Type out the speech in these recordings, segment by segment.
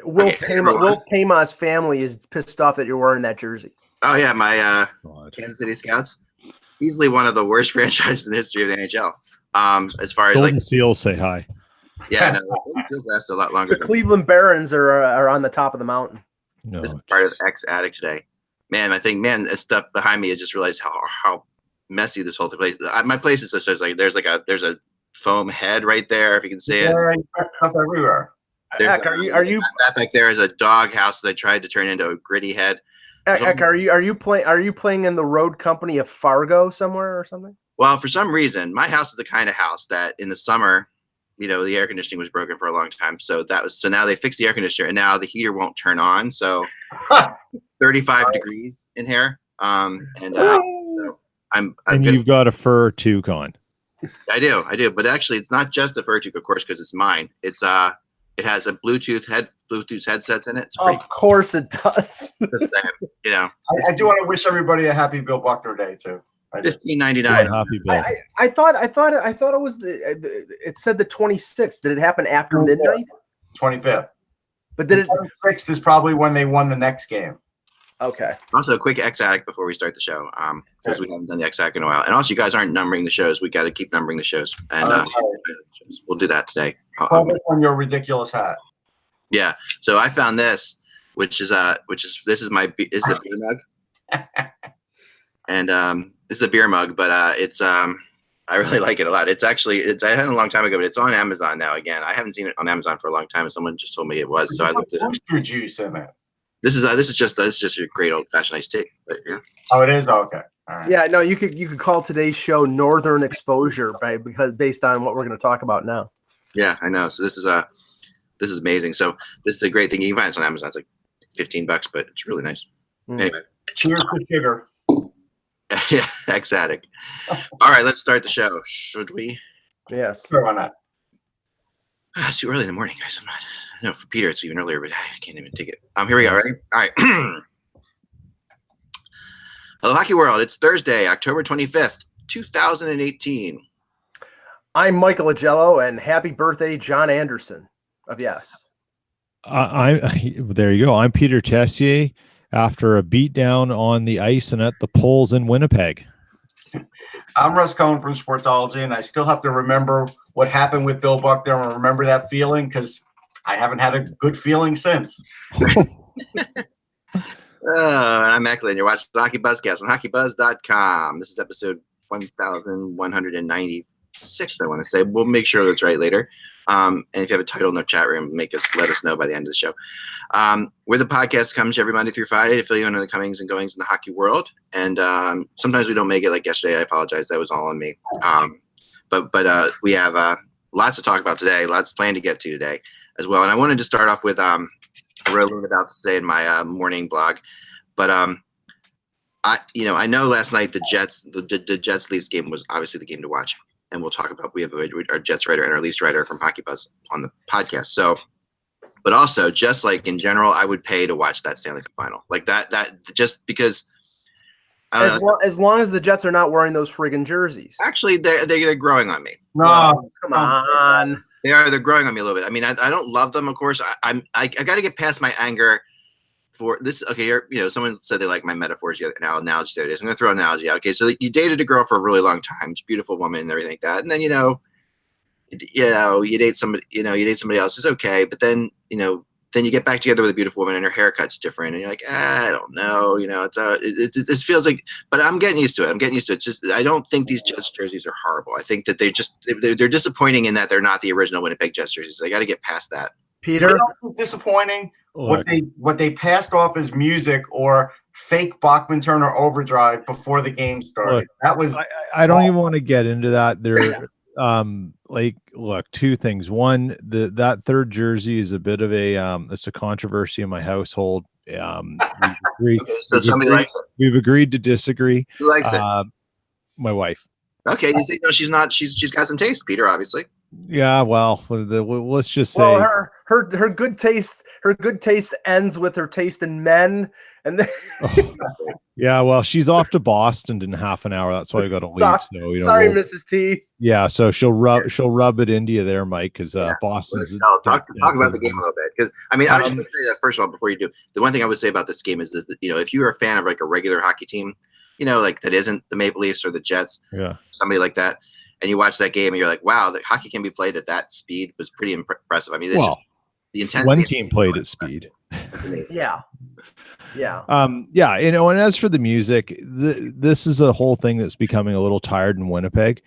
Will Pama's family is pissed off that you're wearing that jersey. Oh yeah, my Kansas City Scouts. Easily one of the worst franchises in the history of the NHL. As far as Golden Seals say hi. Yeah, no, Golden Seals last a lot longer. The Cleveland Barons are on the top of the mountain. No, this is part of X Addict today. Man, I think that stuff behind me. I just realized how messy this whole place. My place is just like there's a foam head right there. If you can see it. Stuff everywhere. Heck, are you that back there is a dog house that I tried to turn into a gritty head. Heck, are you playing in the road company of Fargo somewhere or something? Well, for some reason, my house is the kind of house that in the summer, the air conditioning was broken for a long time. So now they fixed the air conditioner and now the heater won't turn on. So 35 degrees in here. So you've got a fur toque on. I do. But actually it's not just a fur toque, of course, because it's mine. It has a Bluetooth headsets in it. Of course it does. I do want to wish everybody a happy Bill Buckner Day too. $15.99. Happy Bill. I thought it was it said the 26th. Did it happen after midnight? 25th. But did it? 26th is probably when they won the next game. Okay. Also, a quick X Addict before we start the show, because we haven't done the X Addict in a while. And also, you guys aren't numbering the shows. We got to keep numbering the shows, and we'll do that today. On your ridiculous hat. Yeah. So I found this, which is a beer mug, and this is a beer mug, but it's I really like it a lot. I had it a long time ago, but it's on Amazon now. Again, I haven't seen it on Amazon for a long time, and someone just told me it was. So I looked at it. Booster juice in it. This is just a great old fashioned iced tea. But, yeah. Oh, it is. Oh, okay. All right. Yeah, no, you could call today's show Northern Exposure, because based on what we're going to talk about now. Yeah, I know. So this is amazing. So this is a great thing. You can find it on Amazon. It's like $15, but it's really nice. Anyway, cheers to sugar. Yeah, X Addict. All right, let's start the show. Should we? Yes. Sure, why not? It's too early in the morning, guys. I know for Peter it's even earlier, but I can't even take it. Here we go. Ready? All right. Hello, Hockey World. It's Thursday, October 25th, 2018. I'm Michael Agello, and happy birthday, John Anderson of Yes. There you go. I'm Peter Tessier. After a beatdown on the ice and at the polls in Winnipeg. I'm Russ Cohen from Sportsology, and I still have to remember what happened with Bill Buckner and remember that feeling because I haven't had a good feeling since. And I'm Macklin. You're watching the Hockey Buzzcast on hockeybuzz.com. This is episode 1196, I want to say. We'll make sure that's right later. And if you have a title in the chat room, let us know by the end of the show. Where the podcast comes every Monday through Friday to fill you in on the comings and goings in the hockey world. And sometimes we don't make it like yesterday. I apologize. That was all on me. But we have lots to talk about today, lots planned to get to today as well. And I wanted to start off with I wrote a little bit about this today in my morning blog. But I know last night the Jets Leafs game was obviously the game to watch. And we'll talk about, we have our Jets writer and our Leafs writer from Hockey Buzz on the podcast. So, but also just like in general, I would pay to watch that Stanley Cup final like that just because. As long as the Jets are not wearing those friggin' jerseys. Actually, they're growing on me. No, come on. They're growing on me a little bit. I mean, I don't love them, of course. I got to get past my anger for this. Okay, someone said they like my metaphors analogy the other day. So I'm going to throw an analogy out. Okay, so you dated a girl for a really long time, she's a beautiful woman and everything like that, and then you date somebody, else, it's okay, but then then you get back together with a beautiful woman and her haircut's different, and you're like, I don't know, it feels like, but I'm getting used to it. It's just I don't think these Jets jerseys are horrible. I think that they're disappointing in that they're not the original Winnipeg Jets jerseys. I got to get past that. Peter, disappointing. What they passed off as music or fake Bachman Turner overdrive before the game started. That was I don't even want to get into that. There look, two things. One, that third jersey is a bit of it's a controversy in my household. We've agreed to disagree. Who likes it? My wife. Okay, you say no, she's not. She's got some taste, Peter, obviously. Yeah, well, let's just say, Well, her good taste ends with her taste in men, and then oh, yeah, well, she's off to Boston in half an hour. That's why I got to leave. So sorry, Mrs. T. Yeah, so she'll rub it into you there, Mike, because Boston's. Talk about the game a little bit, because I mean, I was just going to say that first of all before you do. The one thing I would say about this game is that if you're a fan of like a regular hockey team, like that isn't the Maple Leafs or the Jets, somebody like that, and you watch that game and you're like, wow, the hockey can be played at that speed was pretty impressive. I mean, the intensity. One team played at speed. Yeah. And as for the music, this is a whole thing that's becoming a little tired in Winnipeg.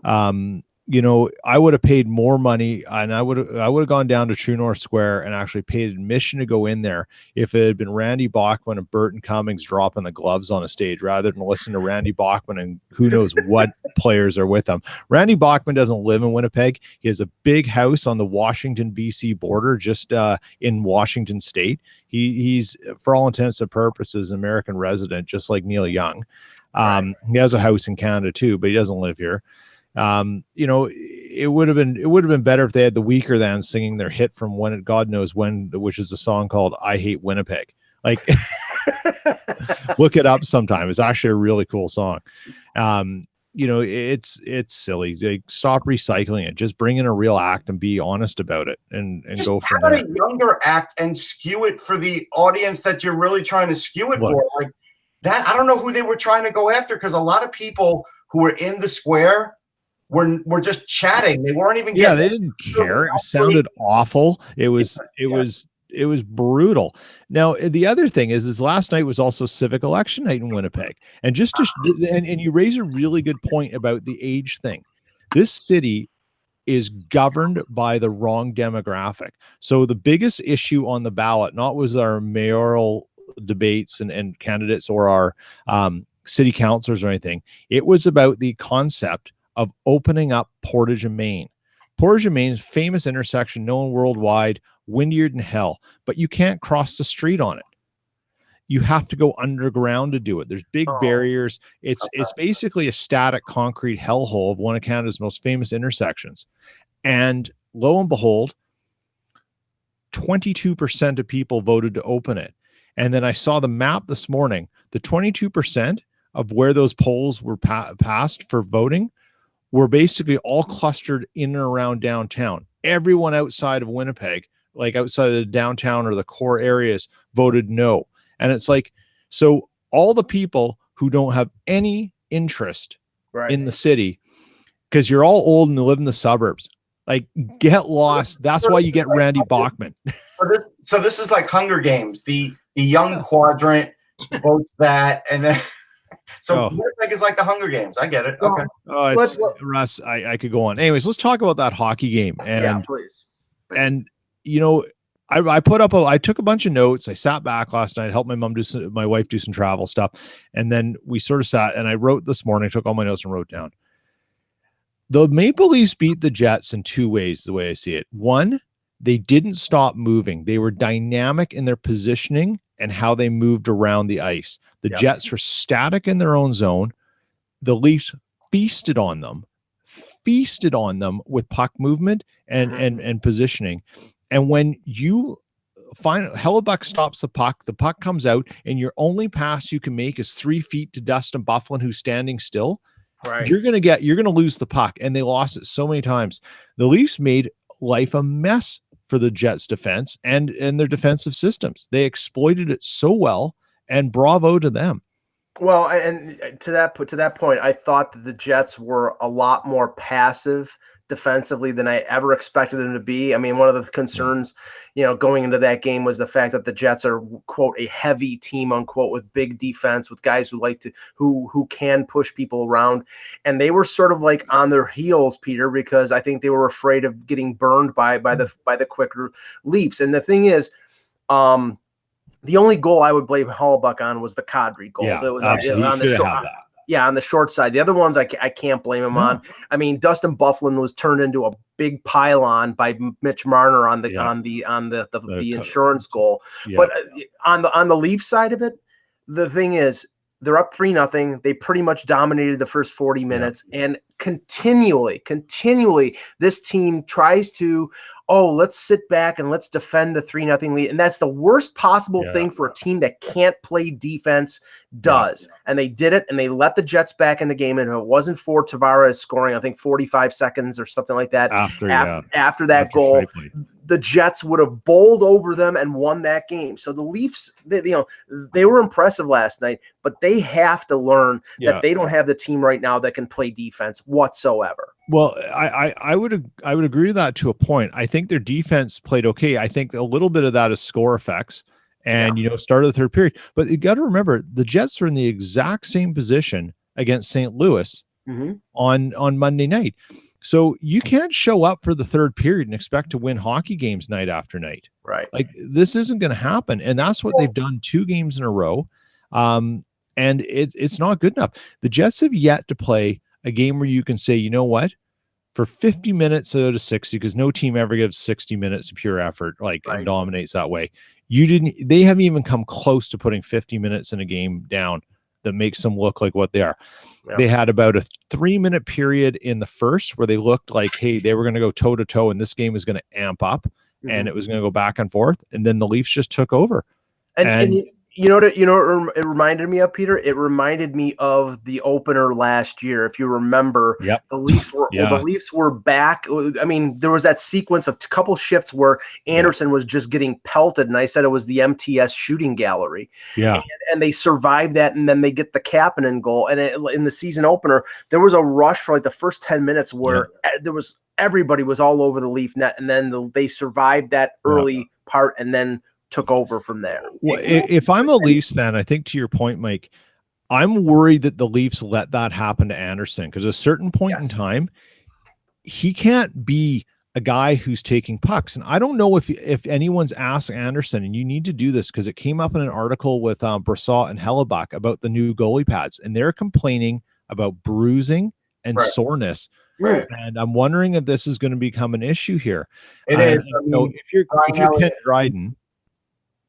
I would have paid more money, and I would have gone down to True North Square and actually paid admission to go in there if it had been Randy Bachman and Burton Cummings dropping the gloves on a stage, rather than listen to Randy Bachman and who knows what players are with him. Randy Bachman doesn't live in Winnipeg. He has a big house on the Washington, BC border, just in Washington State. He's, for all intents and purposes, an American resident, just like Neil Young. He has a house in Canada too, but he doesn't live here. It would have been better if they had the Weaker Than singing their hit from God knows when, which is a song called "I Hate Winnipeg." Like, look it up sometime. It's actually a really cool song. It's silly. Like, stop recycling it. Just bring in a real act and be honest about it, and just go from have there. a younger act and skew it for the audience that you're really trying to skew it for. Like that, I don't know who they were trying to go after, because a lot of people who were in the square were just chatting. They weren't even getting. They didn't care. It sounded awful. It was brutal. Now, the other thing is last night was also civic election night in Winnipeg. And and you raise a really good point about the age thing. This city is governed by the wrong demographic. So the biggest issue on the ballot, not was our mayoral debates and candidates or our city councilors or anything. It was about the concept of opening up Portage and Main. Portage and Main is a famous intersection known worldwide, windier than hell, but you can't cross the street on it. You have to go underground to do it. There's big barriers. It's basically a static concrete hellhole of one of Canada's most famous intersections. And lo and behold, 22% of people voted to open it. And then I saw the map this morning. The 22% of where those polls were passed for voting were basically all clustered in and around downtown. Everyone outside of Winnipeg, like outside of the downtown or the core areas, voted no. And it's like, so all the people who don't have any interest in the city, because you're all old and live in the suburbs, like, get lost. That's why you get Randy Bachman. So this is like Hunger Games. The young quadrant votes that, and then Winnipeg is like the Hunger Games. I get it. Okay. Russ, I could go on. Anyways, let's talk about that hockey game. And please. And I took a bunch of notes. I sat back last night, helped my wife do some travel stuff, and then we sort of sat and I wrote this morning. Took all my notes and wrote down. The Maple Leafs beat the Jets in two ways, the way I see it. One, they didn't stop moving. They were dynamic in their positioning and how they moved around the ice. The Jets were static in their own zone. The Leafs feasted on them with puck movement and positioning. And when you find Hellebuck stops the puck comes out, and your only pass you can make is 3 feet to Dustin Byfuglien, who's standing still. Right. You're gonna lose the puck, and they lost it so many times. The Leafs made life a mess for the Jets defense and their defensive systems. They exploited it so well, and bravo to them. Well, and to that point, I thought that the Jets were a lot more passive defensively than I ever expected them to be. I mean, one of the concerns, going into that game was the fact that the Jets are, quote, a heavy team, unquote, with big defense, with guys who can push people around. And they were sort of like on their heels, Peter, because I think they were afraid of getting burned by the quicker Leafs. And the thing is, the only goal I would blame Hellebuck on was the Kadri goal. Yeah, that was on the short side. The other ones I can't blame him on. I mean, Dustin Byfuglien was turned into a big pylon by Mitch Marner on the insurance goal. Yeah. But on the Leaf side of it, the thing is, they're up 3-0. They pretty much dominated the first 40 minutes. And continually, this team tries to, let's sit back and let's defend the 3-0 lead. And that's the worst possible thing for a team that can't play defense does. And they did it, and they let the Jets back in the game. And if it wasn't for Tavares scoring, I think 45 seconds or something like that, after that goal, the Jets would have bowled over them and won that game. So the Leafs, they were impressive last night, but they have to learn that they don't have the team right now that can play defense whatsoever. Well, I would agree with that to a point. I think their defense played okay. I think a little bit of that is score effects and, start of the third period. But you got to remember, the Jets are in the exact same position against St. Louis on Monday night. So you can't show up for the third period and expect to win hockey games night after night. Right. Like, this isn't going to happen. And that's what they've done 2 games in a row. And it's not good enough. The Jets have yet to play a game where you can say, you know what, for 50 minutes out of 60, because no team ever gives 60 minutes of pure effort, and dominates that way. They haven't even come close to putting 50 minutes in a game down that makes them look like what they are. Yeah. They had about a 3-minute period in the first where they looked like, hey, they were going to go toe to toe and this game was going to amp up and it was going to go back and forth. And then the Leafs just took over. And you know what it reminded me of, Peter? It reminded me of the opener last year. If you remember, the Leafs were back. I mean, there was that sequence of a couple shifts where Anderson was just getting pelted, and I said it was the MTS shooting gallery. Yeah, and they survived that, and then they get the Kapanen goal. And in the season opener, there was a rush for like the first 10 minutes where everybody was all over the Leaf net, and then they survived that early part, and then took over from there. Well, if I'm a Leafs fan, I think to your point, Mike, I'm worried that the Leafs let that happen to Anderson, because at a certain point in time, he can't be a guy who's taking pucks. And I don't know if anyone's asked Anderson, and you need to do this because it came up in an article with Brassard and Hellebuck about the new goalie pads, and they're complaining about bruising and soreness. Right. And I'm wondering if this is going to become an issue here. It is. If you're Ken Dryden.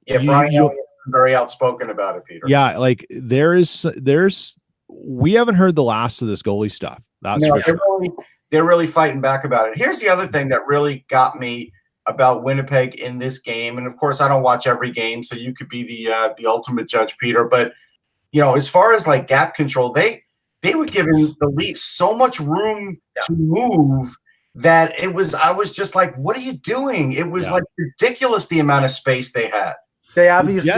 Yeah, Brian is very outspoken about it, Peter. Yeah, like we haven't heard the last of this goalie stuff. That's for sure. They're really fighting back about it. Here's the other thing that really got me about Winnipeg in this game, and of course, I don't watch every game, so you could be the ultimate judge, Peter. But as far as like gap control, they were giving the Leafs so much room to move that I was just like, what are you doing? It was like ridiculous the amount of space they had. They obviously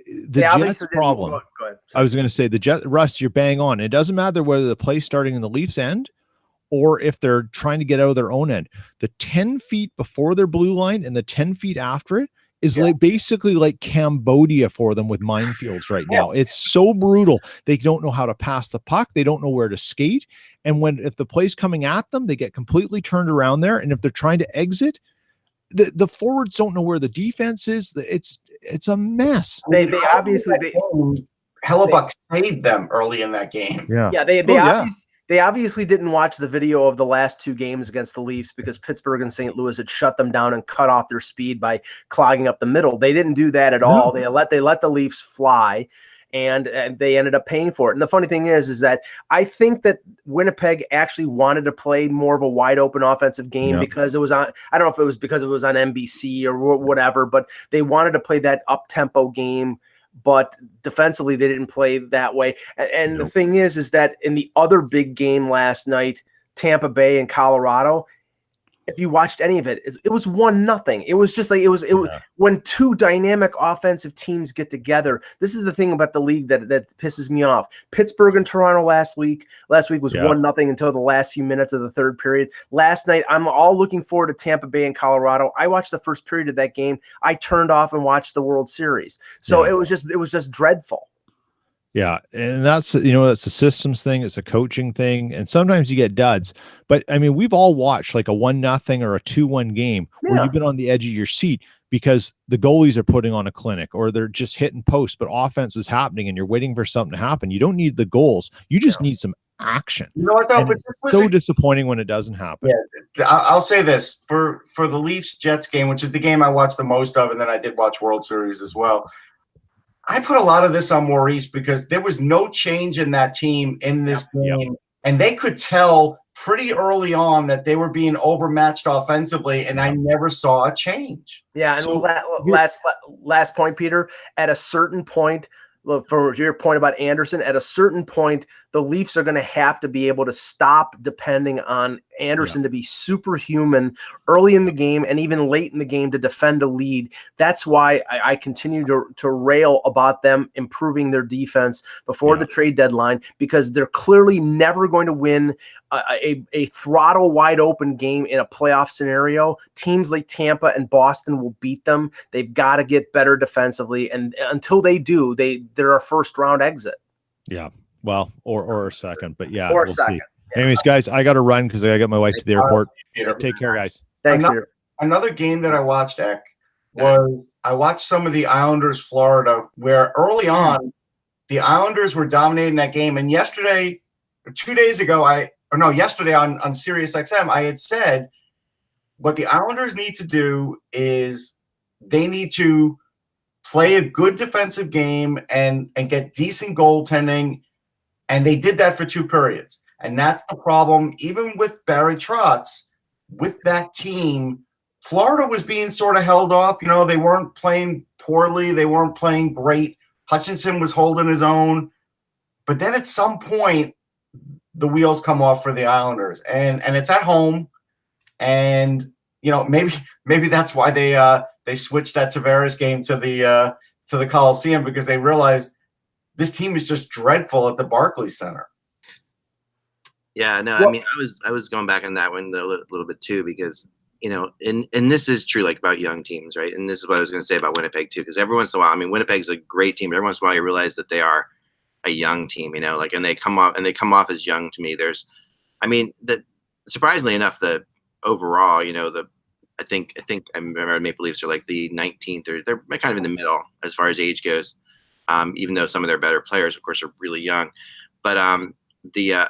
the Jets problem. Go ahead. I was going to say the Jets, Russ, you're bang on. It doesn't matter whether the play's starting in the Leafs end or if they're trying to get out of their own end. The 10 feet before their blue line and the 10 feet after it is basically like Cambodia for them with minefields right now. It's so brutal. They don't know how to pass the puck. They don't know where to skate. And if the play's coming at them, they get completely turned around there. And if they're trying to exit, the forwards don't know where the defense is. It's a mess. They obviously Hellebuck saved them early in that game. They obviously didn't watch the video of the last 2 games against the Leafs because Pittsburgh and St. Louis had shut them down and cut off their speed by clogging up the middle. They didn't do that at all. They let the Leafs fly, and they ended up paying for it. And the funny thing is that I think that Winnipeg actually wanted to play more of a wide open offensive game because it was on, I don't know if it was because it was on NBC or whatever, but they wanted to play that up tempo game, but defensively they didn't play that way. And the thing is that in the other big game last night, Tampa Bay and Colorado, if you watched any of it, it was 1-0. It was just like it was when 2 dynamic offensive teams get together. This is the thing about the league that pisses me off. Pittsburgh and Toronto last week was 1-0 until the last few minutes of the third period. Last night, I'm all looking forward to Tampa Bay and Colorado. I watched the first period of that game. I turned off and watched the World Series. So it was just dreadful. Yeah. And that's a systems thing. It's a coaching thing. And sometimes you get duds, but I mean, we've all watched like a 1-0 or a 2-1 game where you've been on the edge of your seat because the goalies are putting on a clinic or they're just hitting posts, but offense is happening and you're waiting for something to happen. You don't need the goals. You just need some action. You know what though? But it's so disappointing when it doesn't happen. Yeah. I'll say this for the Leafs Jets game, which is the game I watched the most of. And then I did watch World Series as well. I put a lot of this on Maurice because there was no change in that team in this game And they could tell pretty early on that they were being overmatched offensively, and I never saw a change. Yeah, and So last point, Peter. At a certain point, look, for your point about Anderson, at a certain point, the Leafs are going to have to be able to stop depending on Anderson to be superhuman early in the game and even late in the game to defend a lead. That's why I continue to rail about them improving their defense before the trade deadline, because they're clearly never going to win a throttle wide open game in a playoff scenario. Teams like Tampa and Boston will beat them. They've got to get better defensively, and until they do, they're a first round exit. Yeah, well, or a second, but yeah, Or a we'll second. see. Anyways, guys, I got to run because I got to get my wife to the airport. Take care, guys. Thanks, Peter. Another game that I watched, Eck, was I watched some of the Islanders Florida, where early on the Islanders were dominating that game. And yesterday, or 2 days ago, yesterday on Sirius XM, I had said what the Islanders need to do is they need to play a good defensive game and get decent goaltending. And they did that for 2 periods. And that's the problem. Even with Barry Trotz, with that team, Florida was being sort of held off. You know, they weren't playing poorly. They weren't playing great. Hutchinson was holding his own. But then at some point, the wheels come off for the Islanders. And it's at home. And, you know, maybe that's why they switched that Tavares game to the Coliseum, because they realized this team is just dreadful at the Barclays Center. Yeah, no, I mean, I was going back on that one a little bit too, because, you know, and this is true, like, about young teams, right? And this is what I was going to say about Winnipeg too, because every once in a while, I mean, Winnipeg's a great team, but every once in a while you realize that they are a young team, you know, like, and they come off as young to me. Surprisingly enough, the overall, you know, I think I remember Maple Leafs are like the 19th, or they're kind of in the middle as far as age goes. Even though some of their better players, of course, are really young, but the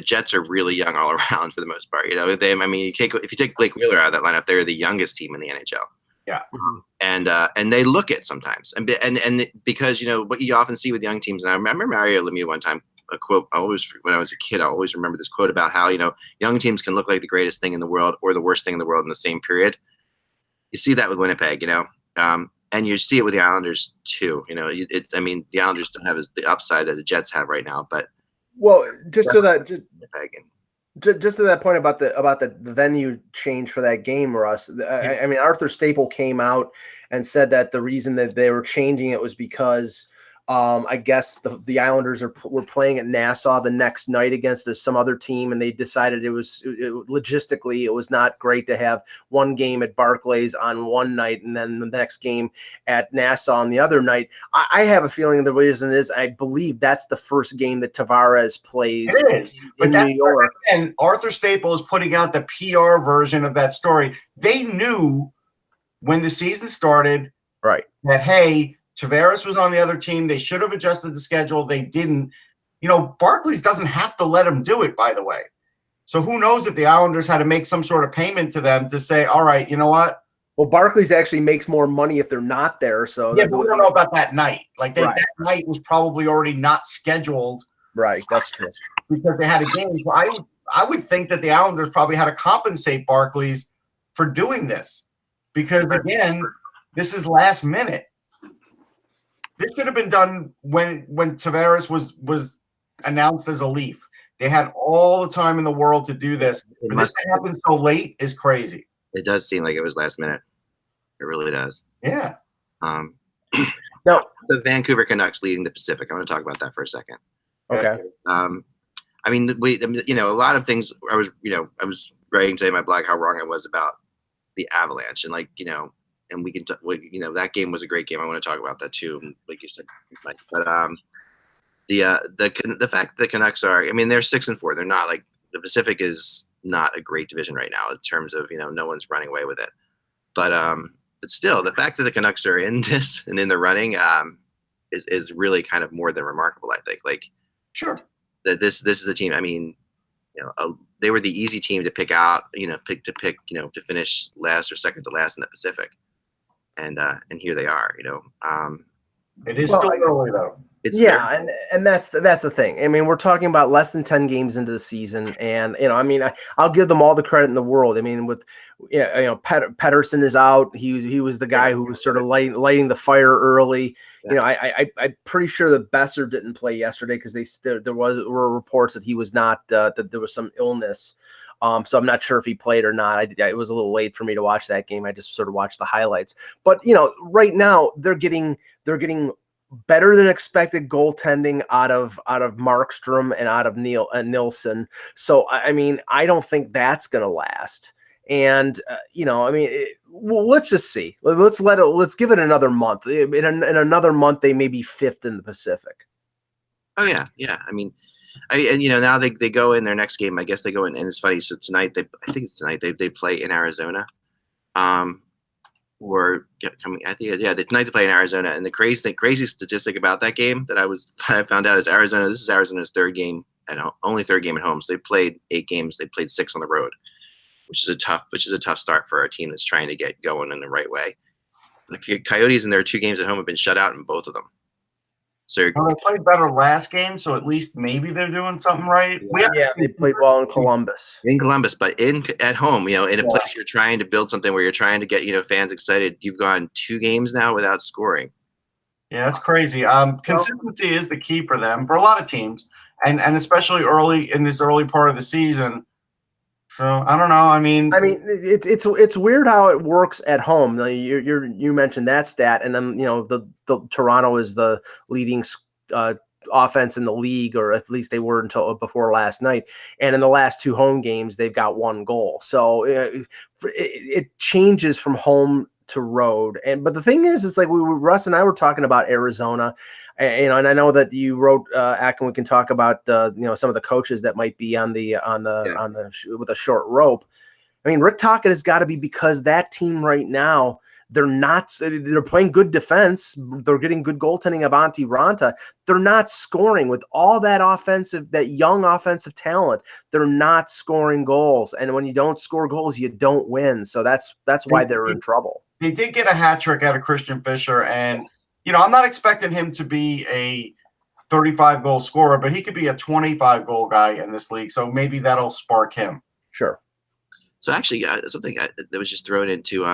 Jets are really young all around for the most part. You know, if you take Blake Wheeler out of that lineup, they're the youngest team in the NHL. Yeah, and they look it sometimes, and because, you know, what you often see with young teams. And I remember Mario Lemieux one time, a quote. When I was a kid, I always remember this quote about how, you know, young teams can look like the greatest thing in the world or the worst thing in the world in the same period. You see that with Winnipeg, you know. And you see it with the Islanders too. You know, the Islanders don't have the upside that the Jets have right now. But just to that point about the venue change for that game, Russ. I mean, Arthur Staple came out and said that the reason that they were changing it was because I guess the Islanders were playing at Nassau the next night against some other team, and they decided logistically it was not great to have one game at Barclays on one night and then the next game at Nassau on the other night. I have a feeling the reason is I believe that's the first game that Tavares plays in New York. And Arthur Staple is putting out the PR version of that story. They knew when the season started, right, that, hey, Tavares was on the other team. They should have adjusted the schedule. They didn't. You know, Barclays doesn't have to let them do it, by the way. So who knows if the Islanders had to make some sort of payment to them to say, all right, you know what? Well, Barclays actually makes more money if they're not there. So yeah, but we don't know about that night. Like that night was probably already not scheduled. Right, that's true. Because they had a game. So I would think that the Islanders probably had to compensate Barclays for doing this. Because, again, this is last minute. This should have been done when Tavares was announced as a Leaf. They had all the time in the world to do this. But this happened so late is crazy. It does seem like it was last minute. It really does. Yeah. Now, the Vancouver Canucks leading the Pacific. I want to talk about that for a second. Okay. I mean, you know, a lot of things. I was writing today in my blog how wrong I was about the Avalanche, and, like, you know, and we can, you know, that game was a great game. I want to talk about that too, like you said, Mike. But the fact that the Canucks are, I mean, they're 6-4. They're not, like, the Pacific is not a great division right now in terms of, you know, no one's running away with it. But still, the fact that the Canucks are in this and in the running is really kind of more than remarkable, I think. Like, sure, that this is a team. I mean, you know, they were the easy team to pick out, you know, to finish last or second to last in the Pacific. And here they are, you know. It is still early, though. And that's the thing. I mean, we're talking about less than 10 games into the season, and I mean, I'll give them all the credit in the world. I mean, with Pedersen is out. He was the guy who was sort of lighting the fire early. Yeah. I'm pretty sure that Besser didn't play yesterday because there were reports that he was not that there was some illness. So I'm not sure if he played or not. It was a little late for me to watch that game. I just sort of watched the highlights. But right now they're getting better than expected goaltending out of Markstrom and out of Nilsson. So I mean, I don't think that's going to last. And I mean, let's just see. Let's give it another month. In another month, they may be fifth in the Pacific. Oh yeah. I mean, now they go in their next game. I guess they go in, and it's funny. So tonight, I think it's tonight they play in Arizona. Tonight they play in Arizona. And the crazy statistic about that game that I found out is this is Arizona's third game only third game at home. So they played 8 games. They played 6 on the road, which is a tough start for a team that's trying to get going in the right way. The Coyotes in their 2 games at home have been shut out in both of them. So they played better last game, so at least maybe they're doing something right. Yeah, they played well in Columbus. But at home, in a place you're trying to build something where you're trying to get fans excited. You've gone 2 games now without scoring. Yeah, that's crazy. Consistency is the key for them, for a lot of teams, and especially early in this early part of the season. So I don't know. I mean, it's weird how it works at home. You mentioned that stat, and then the Toronto is the leading offense in the league, or at least they were until before last night. And in the last 2 home games, they've got 1 goal. So it changes from home to road. But the thing is, it's like Russ and I were talking about Arizona, and I know that you wrote, Ack, and we can talk about some of the coaches that might be on the with a short rope. I mean, Rick Tocchet has got to be, because that team right now, they're playing good defense. They're getting good goaltending of Antti Ranta. They're not scoring with all that young offensive talent. They're not scoring goals. And when you don't score goals, you don't win. So that's why they're in trouble. They did get a hat trick out of Christian Fischer, and I'm not expecting him to be a 35-goal scorer, but he could be a 25-goal guy in this league. So maybe that'll spark him. Sure. So actually, something that was just thrown into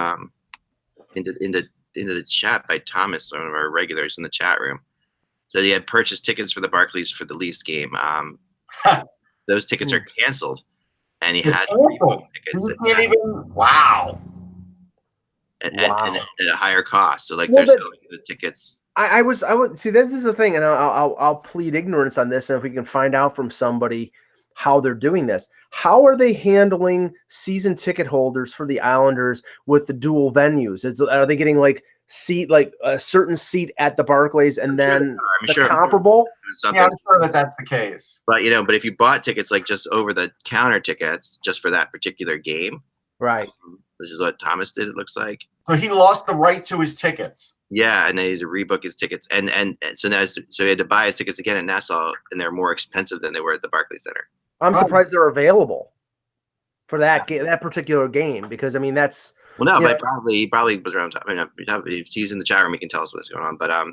the chat by Thomas, one of our regulars in the chat room. So he had purchased tickets for the Barclays for the Leafs game. Those tickets are canceled, and he had tickets. Wow. At a higher cost. So they're selling the tickets. I would see, this is the thing, and I'll plead ignorance on this, and if we can find out from somebody how they're doing this. How are they handling season ticket holders for the Islanders with the dual venues? Are they getting a certain seat at the Barclays and then comparable? Yeah, I'm sure that's the case. But but if you bought tickets just over the counter tickets just for that particular game, right? Which is what Thomas did, it looks like. So he lost the right to his tickets. Yeah, and then he had to rebook his tickets, and so he had to buy his tickets again at Nassau, and they're more expensive than they were at the Barclays Center. I'm surprised they're available for that particular game, because I mean that's but he probably was around. I mean, if he's in the chat room, he can tell us what's going on. But I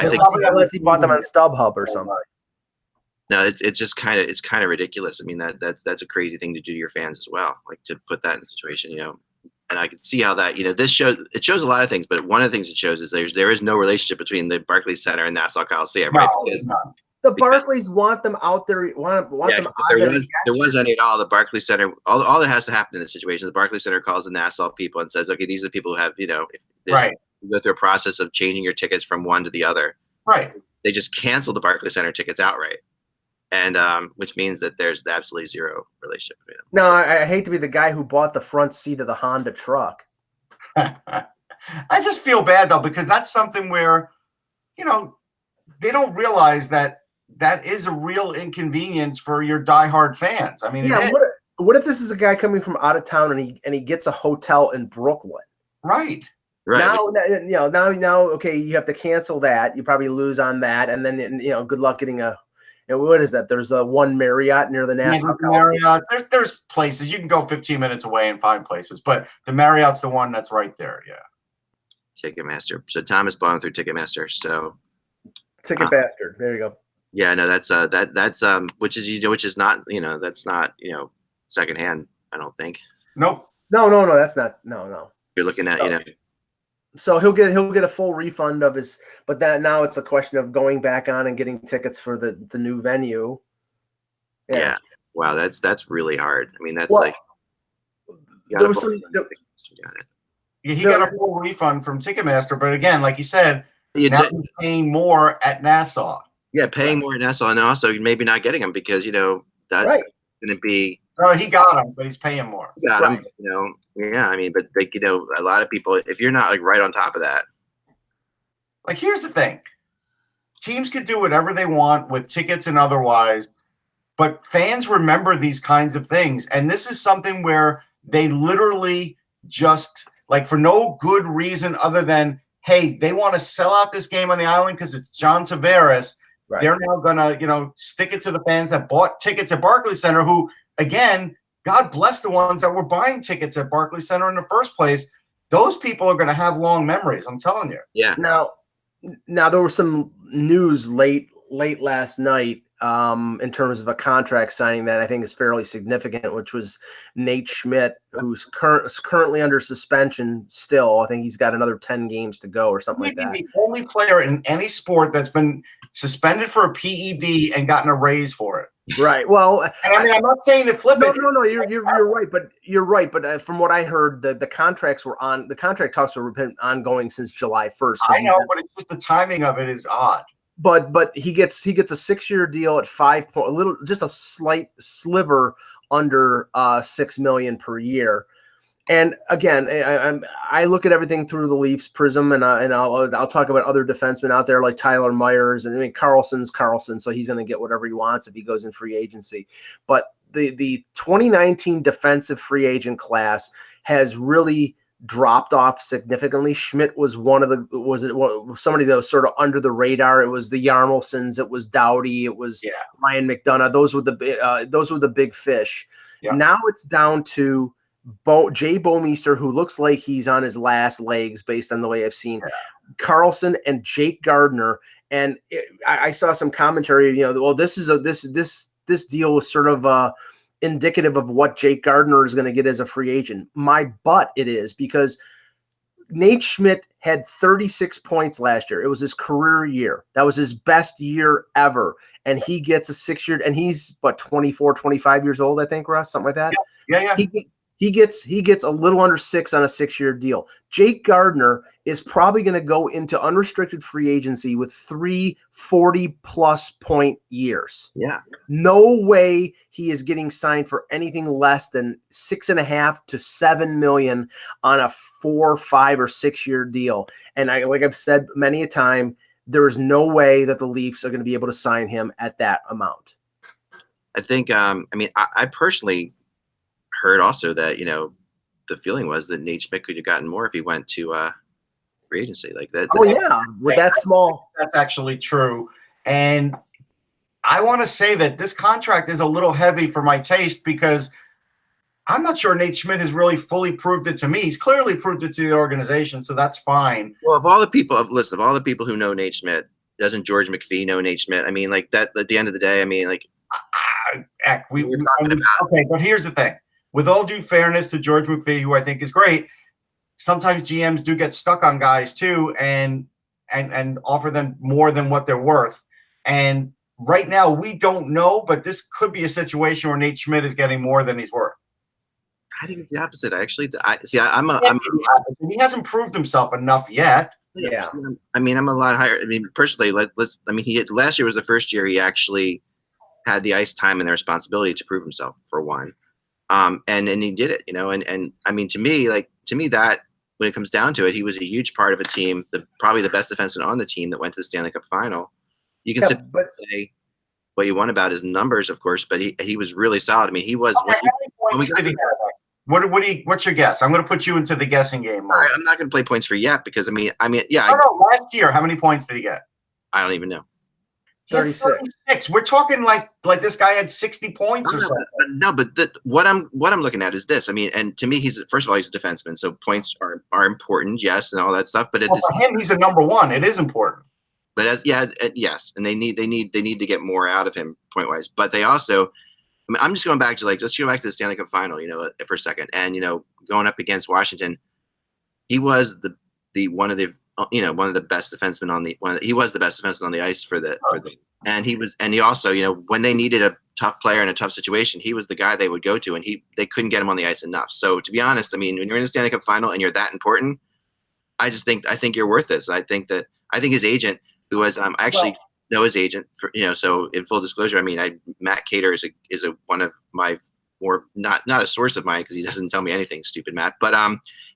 think unless he bought them on StubHub or something. No, it's just kind of ridiculous. I mean that's a crazy thing to do to your fans as well, to put that in a situation, And I can see how that this shows a lot of things, but one of the things it shows is there is no relationship between the Barclays Center and Nassau Coliseum, right? The Barclays want them out there. Want them out there. There wasn't any at all. The Barclays Center. All that has to happen in this situation. The Barclays Center calls the Nassau people and says, "Okay, these are the people who have You go through a process of changing your tickets from one to the other. Right. They just cancel the Barclays Center tickets outright, and which means that there's absolutely zero relationship between them. No, I hate to be the guy who bought the front seat of the Honda truck. I just feel bad though, because that's something where they don't realize that is a real inconvenience for your diehard fans. I mean, what if this is a guy coming from out of town and he gets a hotel in Brooklyn? Right. Now, okay, you have to cancel that. You probably lose on that, and then good luck getting a. What is that? There's the one Marriott near the Nassau Marriott. There's places you can go 15 minutes away and find places, but the Marriott's the one that's right there. Yeah. Ticketmaster. So Thomas bought them through Ticketmaster. So Ticket bastard. There you go. Yeah, no, that's which is not, that's not, secondhand, I don't think. Nope. No, that's not. No. You're looking at, So he'll get a full refund of his, but that now it's a question of going back on and getting tickets for the new venue. Yeah. Wow, that's really hard. I mean, that's Well, like there was some. He got a full refund from Ticketmaster, but again, like you said, now he's paying more at Nassau. Yeah, paying more at Nassau, and also maybe not getting them because that's going to be. No, he got them, but he's paying more. He got them, Yeah, I mean, but like, a lot of people, if you're not like right on top of that. Like, here's the thing: teams could do whatever they want with tickets and otherwise, but fans remember these kinds of things, and this is something where they literally just, like, for no good reason other than, hey, they want to sell out this game on the island because it's John Tavares. Right. They're now gonna, stick it to the fans that bought tickets at Barclays Center, who, again, God bless the ones that were buying tickets at Barclays Center in the first place. Those people are going to have long memories. I'm telling you. Yeah. Now there was some news late last night in terms of a contract signing that I think is fairly significant, which was Nate Schmidt, who's currently under suspension still. I think he's got another 10 games to go or something like that. The only player in any sport that's been suspended for a PED and gotten a raise for it. Right. Well, and I mean, I'm not saying to flip it. No. You're right. But you're right. But from what I heard, the contract talks were been ongoing since July 1st. I know, but it's just the timing of it is odd. But he gets a 6-year deal at just a slight sliver under $6 million per year. And again, I look at everything through the Leafs prism, and I'll talk about other defensemen out there like Tyler Myers, and I mean Carlson's Carlson, so he's going to get whatever he wants if he goes in free agency. But the 2019 defensive free agent class has really dropped off significantly. Schmidt was somebody that was sort of under the radar. It was the Yarmulsons, it was Doughty, it was Ryan McDonough. Those were the big fish. Yeah. Now it's down to Jay Bouwmeester, who looks like he's on his last legs based on the way I've seen Carlson and Jake Gardner. And I saw some commentary, this deal was sort of indicative of what Jake Gardner is going to get as a free agent. My butt it is, because Nate Schmidt had 36 points last year. It was his career year. That was his best year ever. And he gets a 6-year, and he's 24, 25 years old, I think, Russ, something like that. Yeah. He gets a little under 6 on a 6-year deal. Jake Gardner is probably going to go into unrestricted free agency with 3 40-plus point years. Yeah. No way he is getting signed for anything less than $6.5 to $7 million on a 4, 5, or 6-year deal. And like I've said many a time, there is no way that the Leafs are going to be able to sign him at that amount. I think, I personally heard also that, the feeling was that Nate Schmidt could have gotten more if he went to free agency like that. Oh, yeah. With that small. That's actually true. And I want to say that this contract is a little heavy for my taste, because I'm not sure Nate Schmidt has really fully proved it to me. He's clearly proved it to the organization, so that's fine. Well, of all the people who know Nate Schmidt, doesn't George McPhee know Nate Schmidt? I mean, like that, at the end of the day, I mean, like, we're talking about. Okay, but here's the thing. With all due fairness to George McPhee, who I think is great, sometimes GMs do get stuck on guys too, and offer them more than what they're worth. And right now, we don't know, but this could be a situation where Nate Schmidt is getting more than he's worth. I think it's the opposite. Actually, he hasn't proved himself enough yet. Yeah. I mean, I'm a lot higher. I mean, personally, last year was the first year he actually had the ice time and the responsibility to prove himself, for one. And he did it, and I mean, to me, that when it comes down to it, he was a huge part of a team, probably the best defenseman on the team that went to the Stanley Cup final. You can say what you want about his numbers, of course, but he was really solid. I mean, he was. What's your guess? I'm going to put you into the guessing game. All right, I'm not going to play points for yet, because yeah. Last year, how many points did he get? I don't even know. 36. We're talking like this guy had 60 points or something. No, but what I'm looking at is this. I mean, and to me, first of all, he's a defenseman, so points are important, yes, and all that stuff. But for him, he's a number one. It is important. But yes, and they need to get more out of him point wise. But they also, I mean, I'm just going back to let's go back to the Stanley Cup final, for a second, and going up against Washington, he was one of the best defensemen he was the best defenseman on the ice and he also, when they needed a tough player in a tough situation, he was the guy they would go to, and they couldn't get him on the ice enough. So to be honest, I mean, when you're in the Stanley Cup final and you're that important, I think you're worth this. I think his agent, who was I actually know his agent, so in full disclosure, I mean, Matt Cater is one of my more not a source of mine because he doesn't tell me anything, stupid Matt, but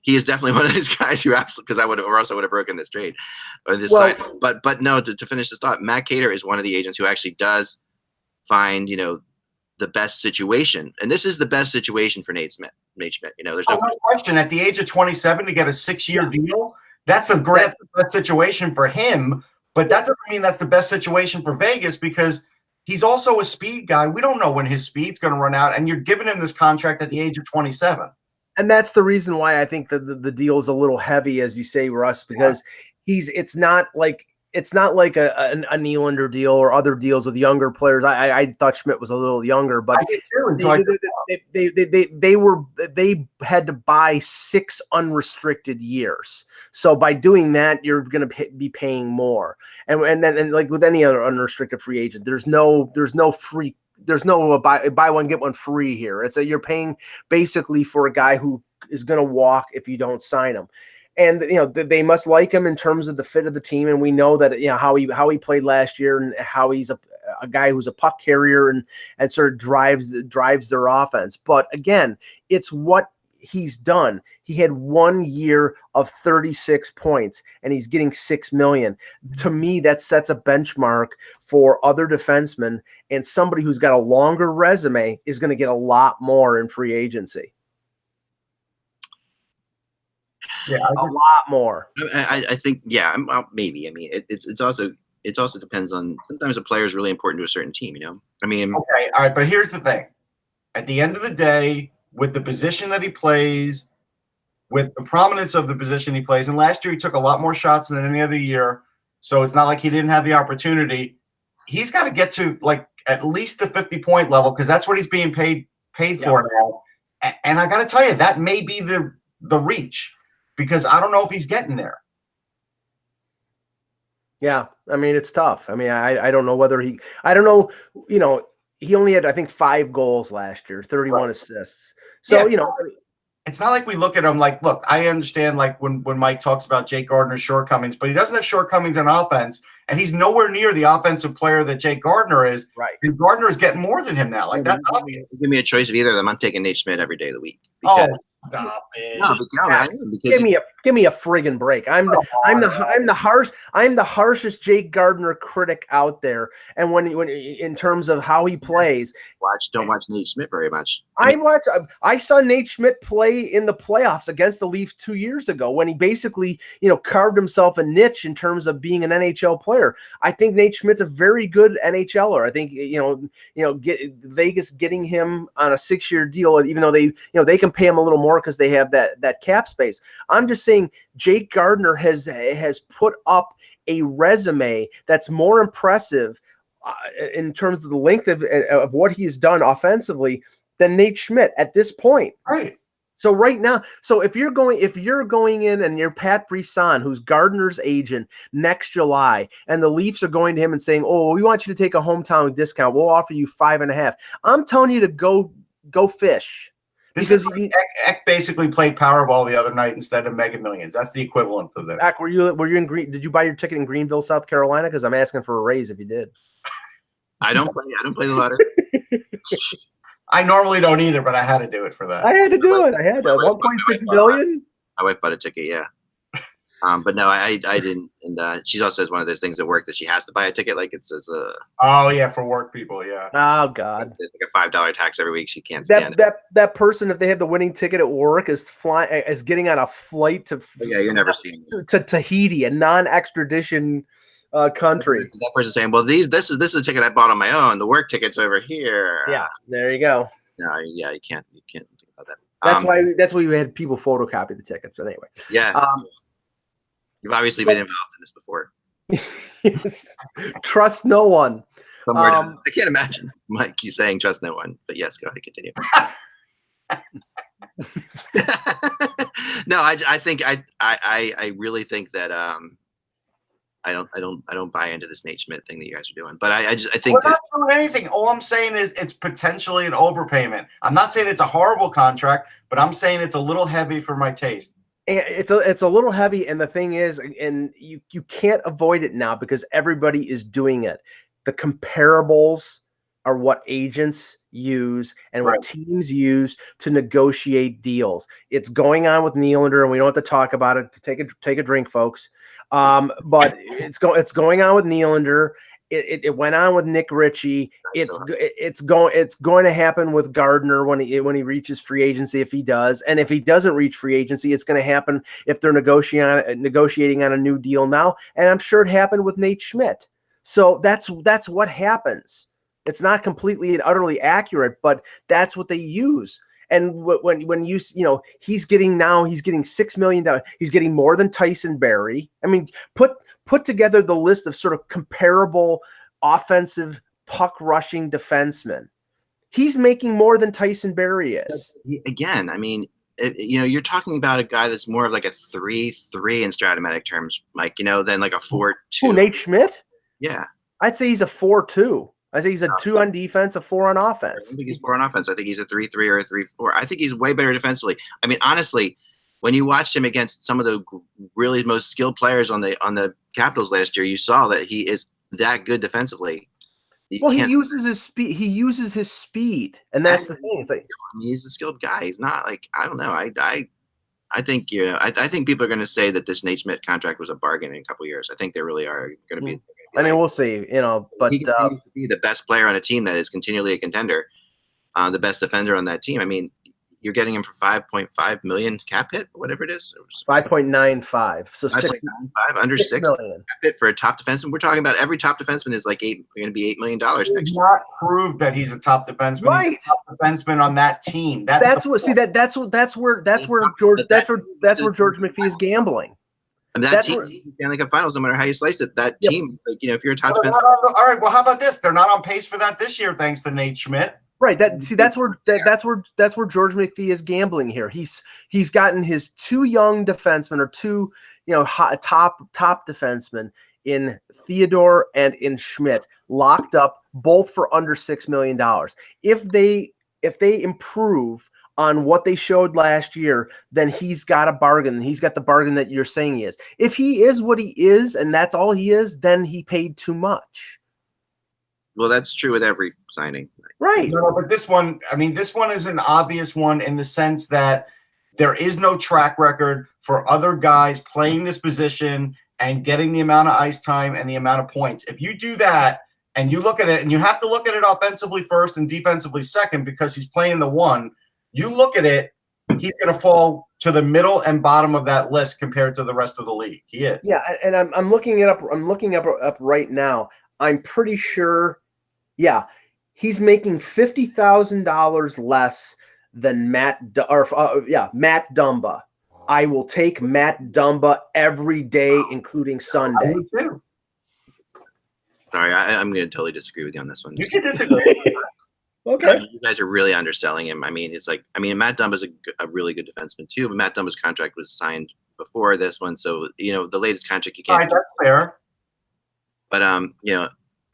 he is definitely one of those guys who absolutely, because I would have broken this trade or this side. But no, to finish this thought, Matt Cater is one of the agents who actually does find the best situation, and this is the best situation for Nate Schmidt. There's no question. At the age of 27 to get a 6-year deal, that's the best situation for him. But that doesn't mean that's the best situation for Vegas, because he's also a speed guy. We don't know when his speed's going to run out, and you're giving him this contract at the age of 27. And that's the reason why I think that the deal is a little heavy, as you say, Russ, because it's not like a Nylander deal or other deals with younger players. I thought Schmidt was a little younger, but they had to buy 6 unrestricted years. So by doing that, you're going to be paying more. And then like with any other unrestricted free agent, there's no buy one get one free here. You're paying basically for a guy who is going to walk if you don't sign him. And they must like him in terms of the fit of the team, and we know that how he played last year and how he's a guy who's a puck carrier and sort of drives their offense. But again, it's what he's done. He had 1 year of 36 points, and he's getting $6 million. To me, that sets a benchmark for other defensemen, and somebody who's got a longer resume is going to get a lot more in free agency. Yeah, a lot more. I think, maybe. I mean, it also depends on, sometimes a player is really important to a certain team. I mean, okay, all right, but here's the thing: at the end of the day, with the position that he plays, with the prominence of the position he plays, and last year he took a lot more shots than any other year, so it's not like he didn't have the opportunity. He's got to get to at least the 50-point level, because that's what he's being paid for now. And I got to tell you, that may be the reach, because I don't know if he's getting there. Yeah, I mean, it's tough. I mean, I don't know whether he only had, I think, 5 goals last year, 31 assists. So, it's not like we look at him like, look, I understand when Mike talks about Jake Gardner's shortcomings, but he doesn't have shortcomings on offense, and he's nowhere near the offensive player that Jake Gardner is. Right. And Gardner is getting more than him now. That's obvious. Give me a choice of either of them. I'm taking Nate Schmidt every day of the week. Stop it. No, because give me a friggin' break. I'm the harshest Jake Gardner critic out there. And when in terms of how he plays, don't watch Nate Schmidt very much. I saw Nate Schmidt play in the playoffs against the Leafs 2 years ago, when he basically carved himself a niche in terms of being an NHL player. I think Nate Schmidt's a very good NHLer. I think Vegas getting him on a 6-year deal, even though they can pay him a little more because they have that cap space. I'm just saying Jake Gardner has put up a resume that's more impressive in terms of the length of what he's done offensively than Nate Schmidt at this point. Right. So right now, if you're going in and you're Pat Brisson, who's Gardner's agent, next July, and the Leafs are going to him and saying, "Oh, we want you to take a hometown discount. We'll offer you 5.5." I'm telling you to go fish. Because Eck basically played Powerball the other night instead of Mega Millions. That's the equivalent of this. Eck, were you in Green? Did you buy your ticket in Greenville, South Carolina? Because I'm asking for a raise if you did. I don't play the lottery. I normally don't either, but I had to do it for that. I had to do it. I had to. 1.6 billion. My wife bought a ticket, yeah. But no, I didn't. And she also has one of those things at work that she has to buy a ticket. Like it says, oh yeah, for work people, yeah. Oh God, it's like a $5 tax every week. She can't stand it. That person, if they have the winning ticket at work, is getting on a flight to. Yeah, you're never seeing to Tahiti, a non-extradition country. That person saying, "Well, this is a ticket I bought on my own. The work ticket's over here." Yeah, there you go. No, yeah, you can't think about that. That's why we had people photocopy the tickets. But anyway, yes. You've obviously been involved in this before. Trust no one. Somewhere I can't imagine Mike you saying trust no one, but yes, go ahead, continue. No, I think I really think that I don't buy into this Nate Schmidt thing that you guys are doing. But I think we're not doing anything. All I'm saying is it's potentially an overpayment. I'm not saying it's a horrible contract, but I'm saying it's a little heavy for my taste. It's a little heavy, and the thing is, and you can't avoid it now because everybody is doing it. The comparables are what agents use and what teams use to negotiate deals. It's going on with Nylander, and we don't have to talk about it. Take a drink, folks. But it's going on with Nylander. It went on with Nick Ritchie. It's going to happen with Gardner when he reaches free agency, if he does. And if he doesn't reach free agency, it's going to happen if they're negotiating on a new deal now. And I'm sure it happened with Nate Schmidt. So that's what happens. It's not completely and utterly accurate, but that's what they use. And when he's getting $6 million. He's getting more than Tyson Barrie. I mean, put together the list of sort of comparable offensive puck rushing defensemen. He's making more than Tyson Barrie is. Again, I mean, you're talking about a guy that's more of like a 3-3 in Stratomatic terms, Mike. Than like a 4-2. Who, Nate Schmidt? Yeah, I'd say he's a 4-2. I think he's a 2 on defense, a 4 on offense. I don't think he's 4 on offense. I think he's a 3-3 or a 3-4. I think he's way better defensively. I mean, honestly, when you watched him against some of the really most skilled players on the Capitals last year, you saw that he is that good defensively. He uses his speed. He uses his speed, and that's the thing. It's like, I mean, he's a skilled guy. He's not like, I don't know. I think I think people are going to say that this Nate Schmidt contract was a bargain in a couple of years. I think they really are going to be. I mean, we'll see. But he continues to be the best player on a team that is continually a contender, the best defender on that team. I mean, you're getting him for $5.5 million cap hit, whatever it is. 5.95. So 5.95 under $6 million cap hit for a top defenseman. We're talking about every top defenseman is like going to be $8 million next year. Not proved that he's a top defenseman. Right. He's a top defenseman on that team. That's where George McPhee is gambling. And that team, Stanley Cup Finals, no matter how you slice it, that team, if you're a top defenseman. All right. Well, how about this? They're not on pace for that this year, thanks to Nate Schmidt. Right. That's where George McPhee is gambling here. He's gotten his 2 young defensemen or 2 top defensemen in Theodore and in Schmidt locked up, both for under $6 million. If they improve on what they showed last year, then he's got a bargain. He's got the bargain that you're saying he is. If he is what he is, and that's all he is, then he paid too much. Well, that's true with every signing. Right. No, but this one is an obvious one in the sense that there is no track record for other guys playing this position and getting the amount of ice time and the amount of points. If you do that and you look at it, and you have to look at it offensively first and defensively second because he's playing the one, you look at it, he's going to fall to the middle and bottom of that list compared to the rest of the league. He is. Yeah, and I'm looking it up. I'm looking up right now. I'm pretty sure. Yeah, he's making $50,000 less than Matt Dumba. I will take Matt Dumba every day, including Sunday. I would too. Sorry, I'm going to totally disagree with you on this one. You can disagree. Okay. You guys are really underselling him. I mean, Matt Dumba's a really good defenseman too, but Matt Dumba's contract was signed before this one, so the latest contract you can't. All right, that's fair. But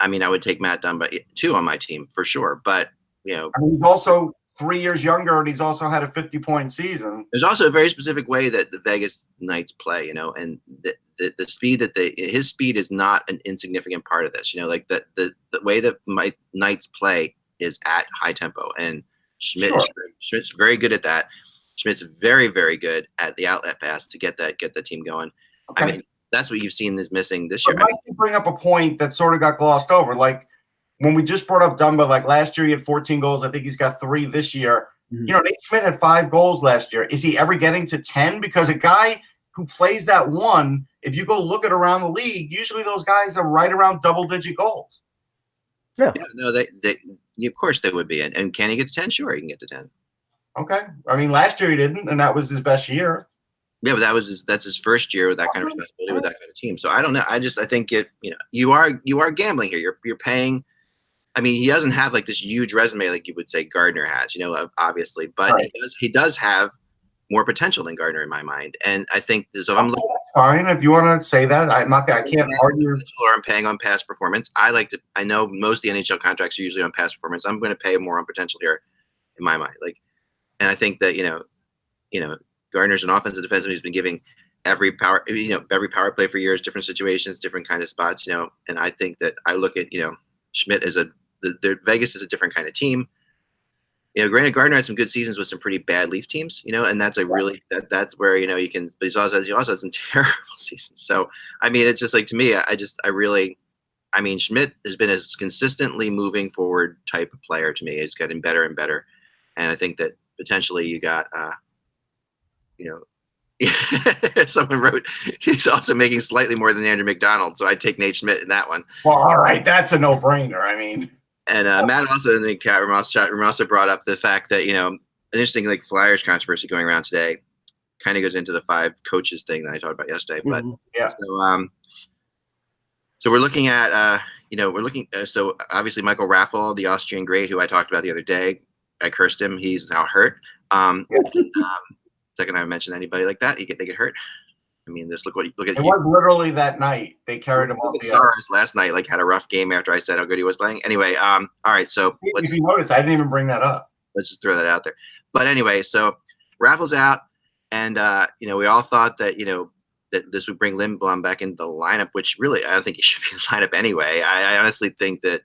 I mean, I would take Matt Dumba too on my team for sure. But he's also 3 years younger, and he's also had a 50-point season. There's also a very specific way that the Vegas Knights play, and the speed his speed is not an insignificant part of this. Like the way that my Knights play is at high tempo, and Schmidt's very good at that. Schmidt's very, very good at the outlet pass to get the team going. Okay. I mean, that's what you've seen is missing this year. But Mike, you bring up a point that sort of got glossed over. Like when we just brought up Dumba, like last year he had 14 goals. I think he's got 3 this year. Mm-hmm. Nate Schmidt had 5 goals last year. Is he ever getting to 10? Because a guy who plays that one, if you go look at around the league, usually those guys are right around double-digit goals. Yeah, no, they of course they would be. And can he get to 10? Sure, he can get to 10. Okay. I mean, last year he didn't, and that was his best year. Yeah, but that's his first year with that kind of responsibility with that kind of team. So I don't know. I think you are gambling here. You're paying. I mean, he doesn't have like this huge resume like you would say Gardner has, obviously, but Right. he does have more potential than Gardner in my mind. And I think so. I'm looking. That's fine if you want to say that. I can't argue. Or I'm paying on past performance. I know most of the NHL contracts are usually on past performance. I'm going to pay more on potential here, in my mind. And I think that Gardner's an offensive defenseman who's been giving every power play for years, different situations, different kind of spots. And I think that I look at Schmidt as Vegas is a different kind of team. Granted, Gardner had some good seasons with some pretty bad Leaf teams, and that's that's where you can. But he also has some terrible seasons. So I mean, it's just like to me, Schmidt has been a consistently moving forward type of player to me. He's getting better and better, and I think that potentially you got, someone wrote he's also making slightly more than Andrew McDonald, so I'd take Nate Schmidt in that one. Well, all right, that's a no-brainer. I mean. And Matt also in the chat room also brought up the fact that an interesting Flyers controversy going around today kind of goes into the 5 coaches thing that I talked about yesterday. But yeah, so we're looking at so obviously Michael Raffl, the Austrian great who I talked about the other day. I cursed him. He's now hurt. Second I mentioned anybody like that, they get hurt. I mean, just look at it was literally that night they carried him off the ice. Last night, had a rough game after I said how good he was playing. Anyway, all right. So if you notice, I didn't even bring that up. Let's just throw that out there. But anyway, so Raffl's out, and we all thought that that this would bring Lindblom back into the lineup, which really I don't think he should be in the lineup anyway. I honestly think that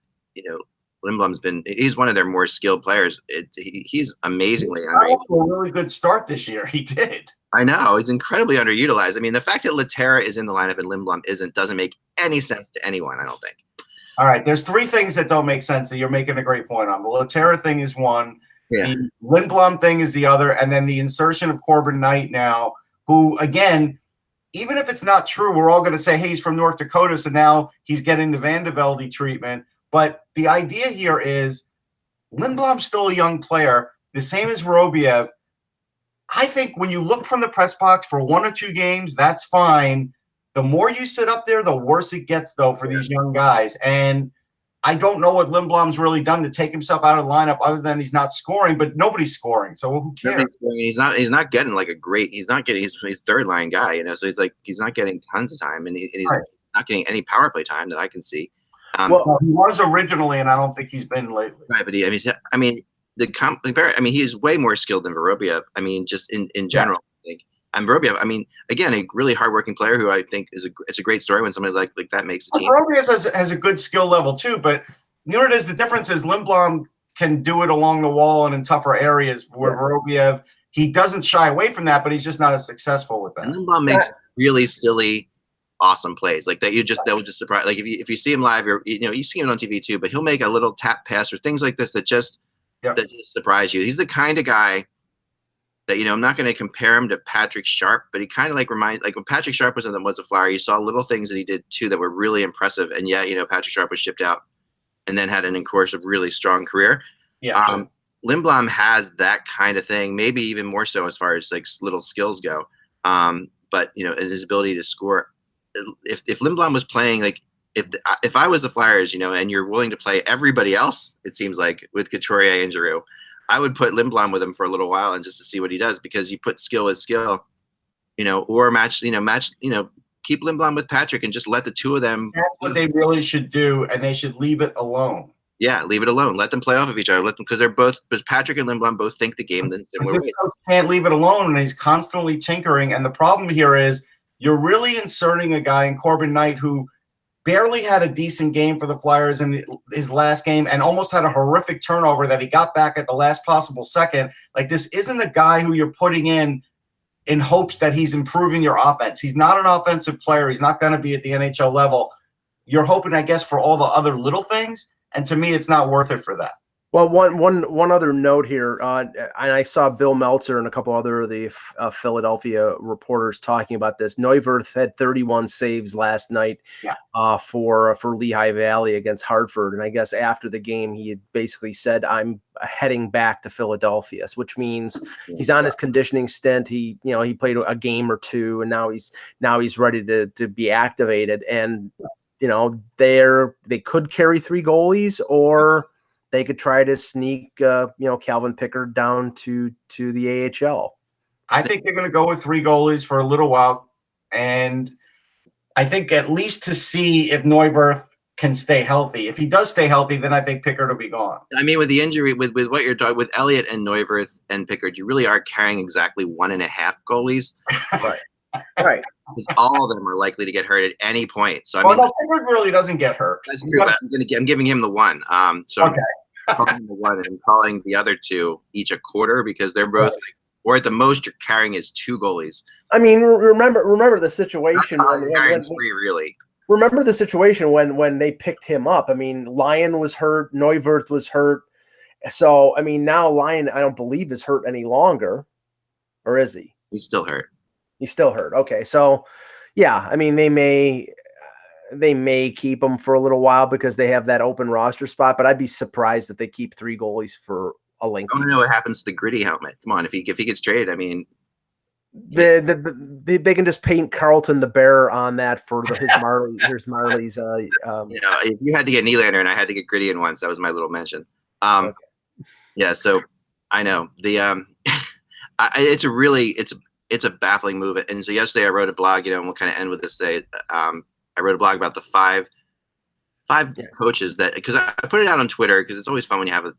Lindblom's he's one of their more skilled players. He's amazingly underutilized. A really good start this year. He did. I know. He's incredibly underutilized. I mean, the fact that Laterra is in the lineup and Lindblom doesn't make any sense to anyone, I don't think. All right. There's 3 things that don't make sense that you're making a great point on. The Laterra thing is one. Yeah. The Lindblom thing is the other. And then the insertion of Corbin Knight now, who, again, even if it's not true, we're all going to say, hey, he's from North Dakota, so now he's getting the Van de Velde treatment. But the idea here is Lindblom's still a young player, the same as Vorobiev. I think when you look from the press box for 1 or 2 games, that's fine. The more you sit up there, the worse it gets, though, for these young guys. And I don't know what Lindblom's really done to take himself out of the lineup other than he's not scoring, but nobody's scoring. So who cares? He's not getting he's third line guy, so he's not getting tons of time and he's not getting any power play time that I can see. Well, he was originally, and I don't think he's been lately. Right, but he's way more skilled than Vorobiev. I mean, just in general. Yeah. And Vorobiev, again, a really hardworking player who I think it's a great story when somebody like that makes a team. Vorobiev has a good skill level too, but you know what it is? The difference is Lindblom can do it along the wall and in tougher areas where Vorobiev, he doesn't shy away from that, but he's just not as successful with that. And Lindblom makes really silly, awesome plays that will just surprise. If you see him live, you see him on TV too, but he'll make a little tap pass or things like this that just surprise you. He's the kind of guy that I'm not going to compare him to Patrick Sharp, but he kind of reminds when Patrick Sharp was a Flyer, you saw little things that he did too that were really impressive. And Patrick Sharp was shipped out and then had an in course of really strong career. Yeah. Lindblom has that kind of thing, maybe even more so as far as little skills go. But his ability to score. If Lindblom was playing if I was the Flyers, and you're willing to play everybody else, it seems like with Couturier and Giroux, I would put Lindblom with him for a little while and just to see what he does, because you put skill with skill, or keep Lindblom with Patrick and just let the two of them. That's what they really should do, and they should leave it alone. Yeah, leave it alone. Let them play off of each other. Because Patrick and Lindblom both think the game in similar ways. Can't leave it alone, and he's constantly tinkering. And the problem here is you're really inserting a guy in Corbin Knight who barely had a decent game for the Flyers in his last game and almost had a horrific turnover that he got back at the last possible second. This isn't a guy who you're putting in hopes that he's improving your offense. He's not an offensive player. He's not going to be at the NHL level. You're hoping, I guess, for all the other little things. And to me, it's not worth it for that. Well, one other note here, and I saw Bill Meltzer and a couple other of the Philadelphia reporters talking about this. Neuwirth had 31 saves last night for Lehigh Valley against Hartford, and I guess after the game he had basically said, "I'm heading back to Philadelphia," which means he's on his conditioning stint. He played a game or two, and now he's ready to be activated. And they could carry 3 goalies, or they could try to sneak, Calvin Pickard down to the AHL. I think they're going to go with 3 goalies for a little while, and I think at least to see if Neuwirth can stay healthy. If he does stay healthy, then I think Pickard will be gone. I mean, with the injury, with what you're talking with Elliott and Neuwirth and Pickard, you really are carrying exactly 1.5 goalies. Right. Because all of them are likely to get hurt at any point. So No, Pickard really doesn't get hurt. That's true. But I'm giving him the 1. Okay. I'm calling the 1 and calling the other 2 each a quarter, because they're both or at the most you're carrying is 2 goalies. I mean, remember the situation. Carrying 3, really. Remember the situation when they picked him up. I mean, Lyon was hurt, Neuwirth was hurt. So I mean, now Lyon, I don't believe, is hurt any longer, or is he? He's still hurt. He's still hurt. Okay, so yeah, I mean, they may keep him for a little while because they have that open roster spot, but I'd be surprised if they keep 3 goalies for a length. I want to know what happens to the Gritty helmet. Come on, if he gets traded, I mean, they can just paint Carlton the Bear on that for his Marley's. If you had to get Nylander and I had to get Gritty in once, that was my little mention. Okay. Yeah, so I know the it's a baffling move. And so yesterday I wrote a blog, and we'll kind of end with this today. I wrote a blog about the five coaches that, because I put it out on Twitter, because it's always fun when you have a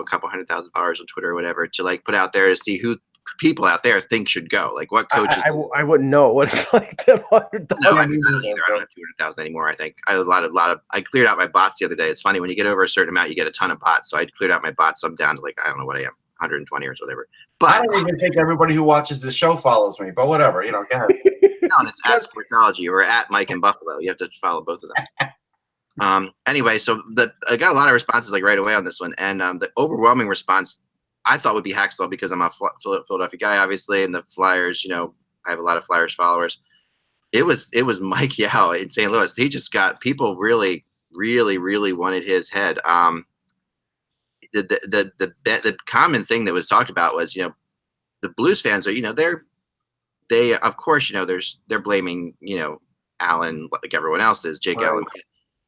couple 100,000 followers on Twitter or whatever, to like put out there to see who people out there think should go, like what coaches. I wouldn't know what it's like to have 100,000. No, I don't either. I don't have 200,000 anymore. I think I cleared out my bots the other day. It's funny, when you get over a certain amount, you get a ton of bots. So I cleared out my bots. So I'm down to I don't know what I am, 120 or whatever. But I don't even think everybody who watches the show follows me, but whatever, go ahead. No, and it's at Sportsology or at Mike and Buffalo. You have to follow both of them. Anyway, so I got a lot of responses right away on this one, and the overwhelming response I thought would be Haxtell, because I'm a Philadelphia guy, obviously, and the Flyers. I have a lot of Flyers followers. It was Mike Yao in St. Louis. He just got people really, really, really wanted his head. The common thing that was talked about was, the Blues fans are, they of course, they're blaming, Allen, like everyone else is, Jake Allen,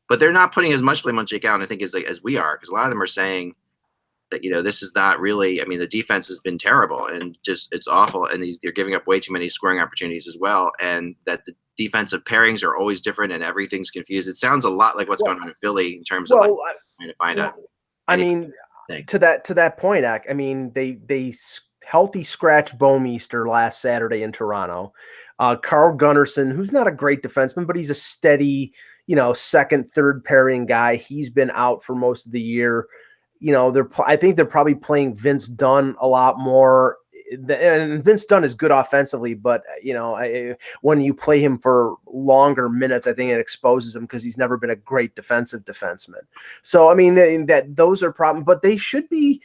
but they're not putting as much blame on Jake Allen, I think, as we are, because a lot of them are saying that, this is not really, I mean, the defense has been terrible and just, it's awful. And they're giving up way too many scoring opportunities as well. And that the defensive pairings are always different and everything's confused. It sounds a lot like what's going on in Philly in terms of trying to find out. I mean, to that point, I mean, they healthy scratch Bouwmeester last Saturday in Toronto. Carl Gunnarsson, who's not a great defenseman, but he's a steady, second, third pairing guy. He's been out for most of the year. I think they're probably playing Vince Dunn a lot more. And Vince Dunn is good offensively, but when you play him for longer minutes, I think it exposes him, because he's never been a great defensive defenseman. So I mean, that those are problems, but they should be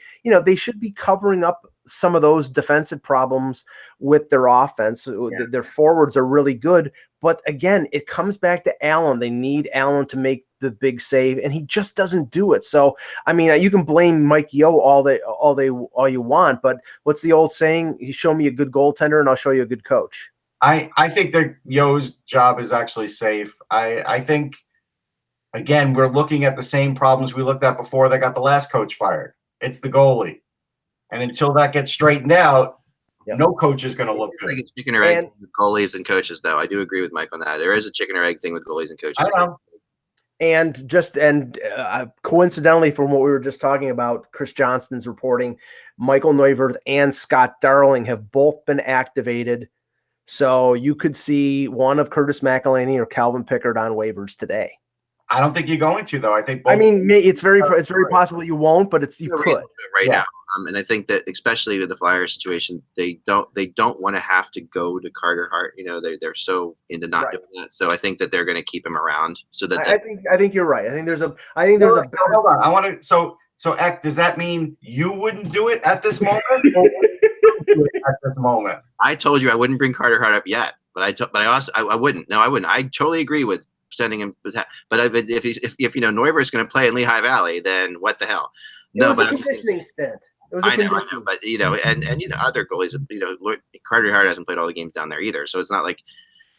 covering up some of those defensive problems with their offense. Yeah. Their forwards are really good, but again, it comes back to Allen. They need Allen to make the big save, and he just doesn't do it. So, I mean, you can blame Mike Yeo all you want, but what's the old saying? You show me a good goaltender, and I'll show you a good coach. I think that Yeo's job is actually safe. I think, again, we're looking at the same problems we looked at before they got the last coach fired. It's the goalie. And until that gets straightened out, no coach is going to look good. Like a chicken or egg with goalies and coaches, though. I do agree with Mike on that. There is a chicken or egg thing with goalies and coaches. I know. And coincidentally, from what we were just talking about, Chris Johnston's reporting, Michael Neuwirth and Scott Darling have both been activated. So you could see one of Curtis McElhinney or Calvin Pickard on waivers today. I don't think you're going to, though. I think both. I mean, it's very possible you won't, but you could now. And I think that, especially with the Flyers situation, they don't want to have to go to Carter Hart. They're so into not doing that. So I think that they're going to keep him around. So that I think you're right. I think there's a hold on. I want to. So So, Eck, does that mean you wouldn't do it at this moment? Or would you do it at this moment? I told you I wouldn't bring Carter Hart up yet, but I wouldn't. No, I wouldn't. I totally agree with sending him. But if Neubert's going to play in Lehigh Valley, then what the hell? It was a conditioning stint. It was a conditioning. I know, but and other goalies, Carter Hart hasn't played all the games down there either, so it's not like.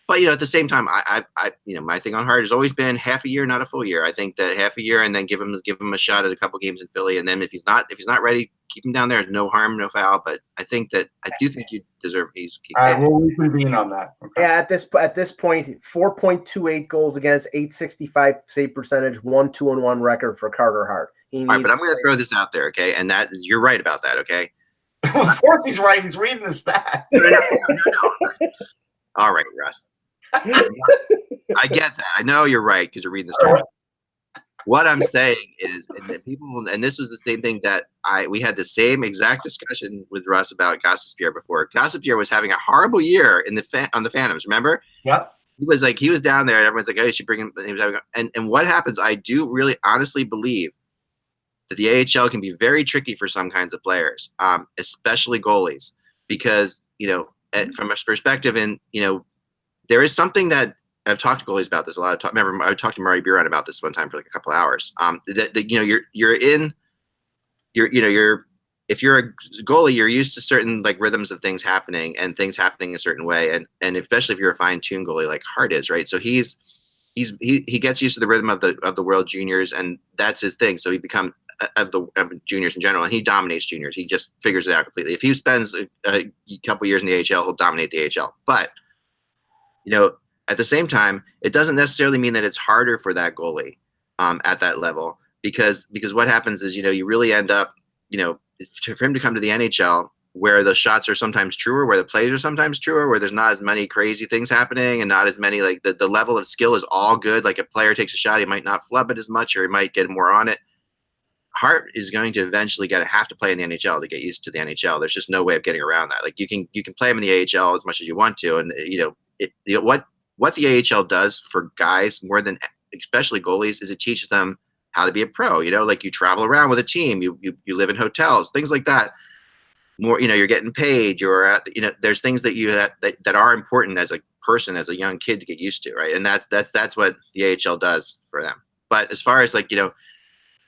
But at the same time, I my thing on Hart has always been half a year, not a full year. I think that half a year, and then give him a shot at a couple games in Philly, and then if he's not ready, keep him down there. No harm, no foul. But I do think you deserve. All right, we'll reconvene on that. Okay. Yeah, at this point, 4.28 goals against, 865 save percentage, 1-2-1 record for Carter Hart. All right, but I'm going to throw this out there, okay? And that you're right about that, okay? Of course he's right. He's reading the stats. No. All right, Russ. I get that. I know you're right because you're reading the story. What I'm saying is, and this was the same thing that we had the same exact discussion with Russ about Gossespierre before. Gossespierre was having a horrible year on the Phantoms. Remember? Yep. He was down there, and everyone's like, "Oh, you should bring him." He was having, and what happens? I do really honestly believe that the AHL can be very tricky for some kinds of players, especially goalies, because from a perspective, and there is something that I've talked to goalies about this a lot. Remember, I talked to Marty Biron about this one time for like a couple of hours. If you're a goalie, you're used to certain like rhythms of things happening and things happening a certain way, and especially if you're a fine-tuned goalie like Hart is, right? So he gets used to the rhythm of the World Juniors, and that's his thing. So he becomes of juniors in general, and he dominates juniors. He just figures it out completely. If he spends a couple years in the AHL, he'll dominate the AHL. But at the same time, it doesn't necessarily mean that it's harder for that goalie at that level, because what happens is you really end up for him to come to the NHL where the shots are sometimes truer, where the plays are sometimes truer, where there's not as many crazy things happening and not as many like the level of skill is all good. Like a player takes a shot, he might not flub it as much, or he might get more on it. Hart is going to eventually have to play in the NHL to get used to the NHL. There's just no way of getting around that. Like you can play him in the AHL as much as you want to, and what the AHL does for guys more than especially goalies is it teaches them how to be a pro. Like you travel around with a team, you live in hotels, things like that. More, you're getting paid. There's things that that are important as a person, as a young kid to get used to, right? And that's what the AHL does for them. But as far as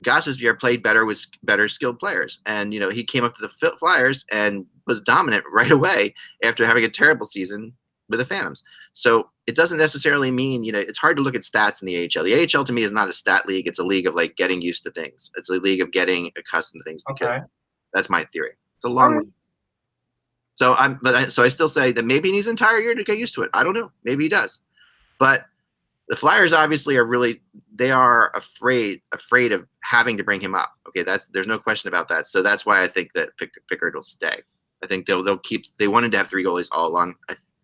Gossespierre played better with better skilled players, and he came up to the Flyers and was dominant right away after having a terrible season with the Phantoms. So it doesn't necessarily mean it's hard to look at stats in the AHL. The AHL to me is not a stat league; it's a league of like getting used to things. It's a league of getting accustomed to things. Because that's my theory. It's a long way. So I still say that maybe he needs an entire year to get used to it. I don't know. Maybe he does, but the Flyers obviously are afraid of having to bring him up. Okay, there's no question about that. So that's why I think that Pickard will stay. I think they'll keep. They wanted to have three goalies all along,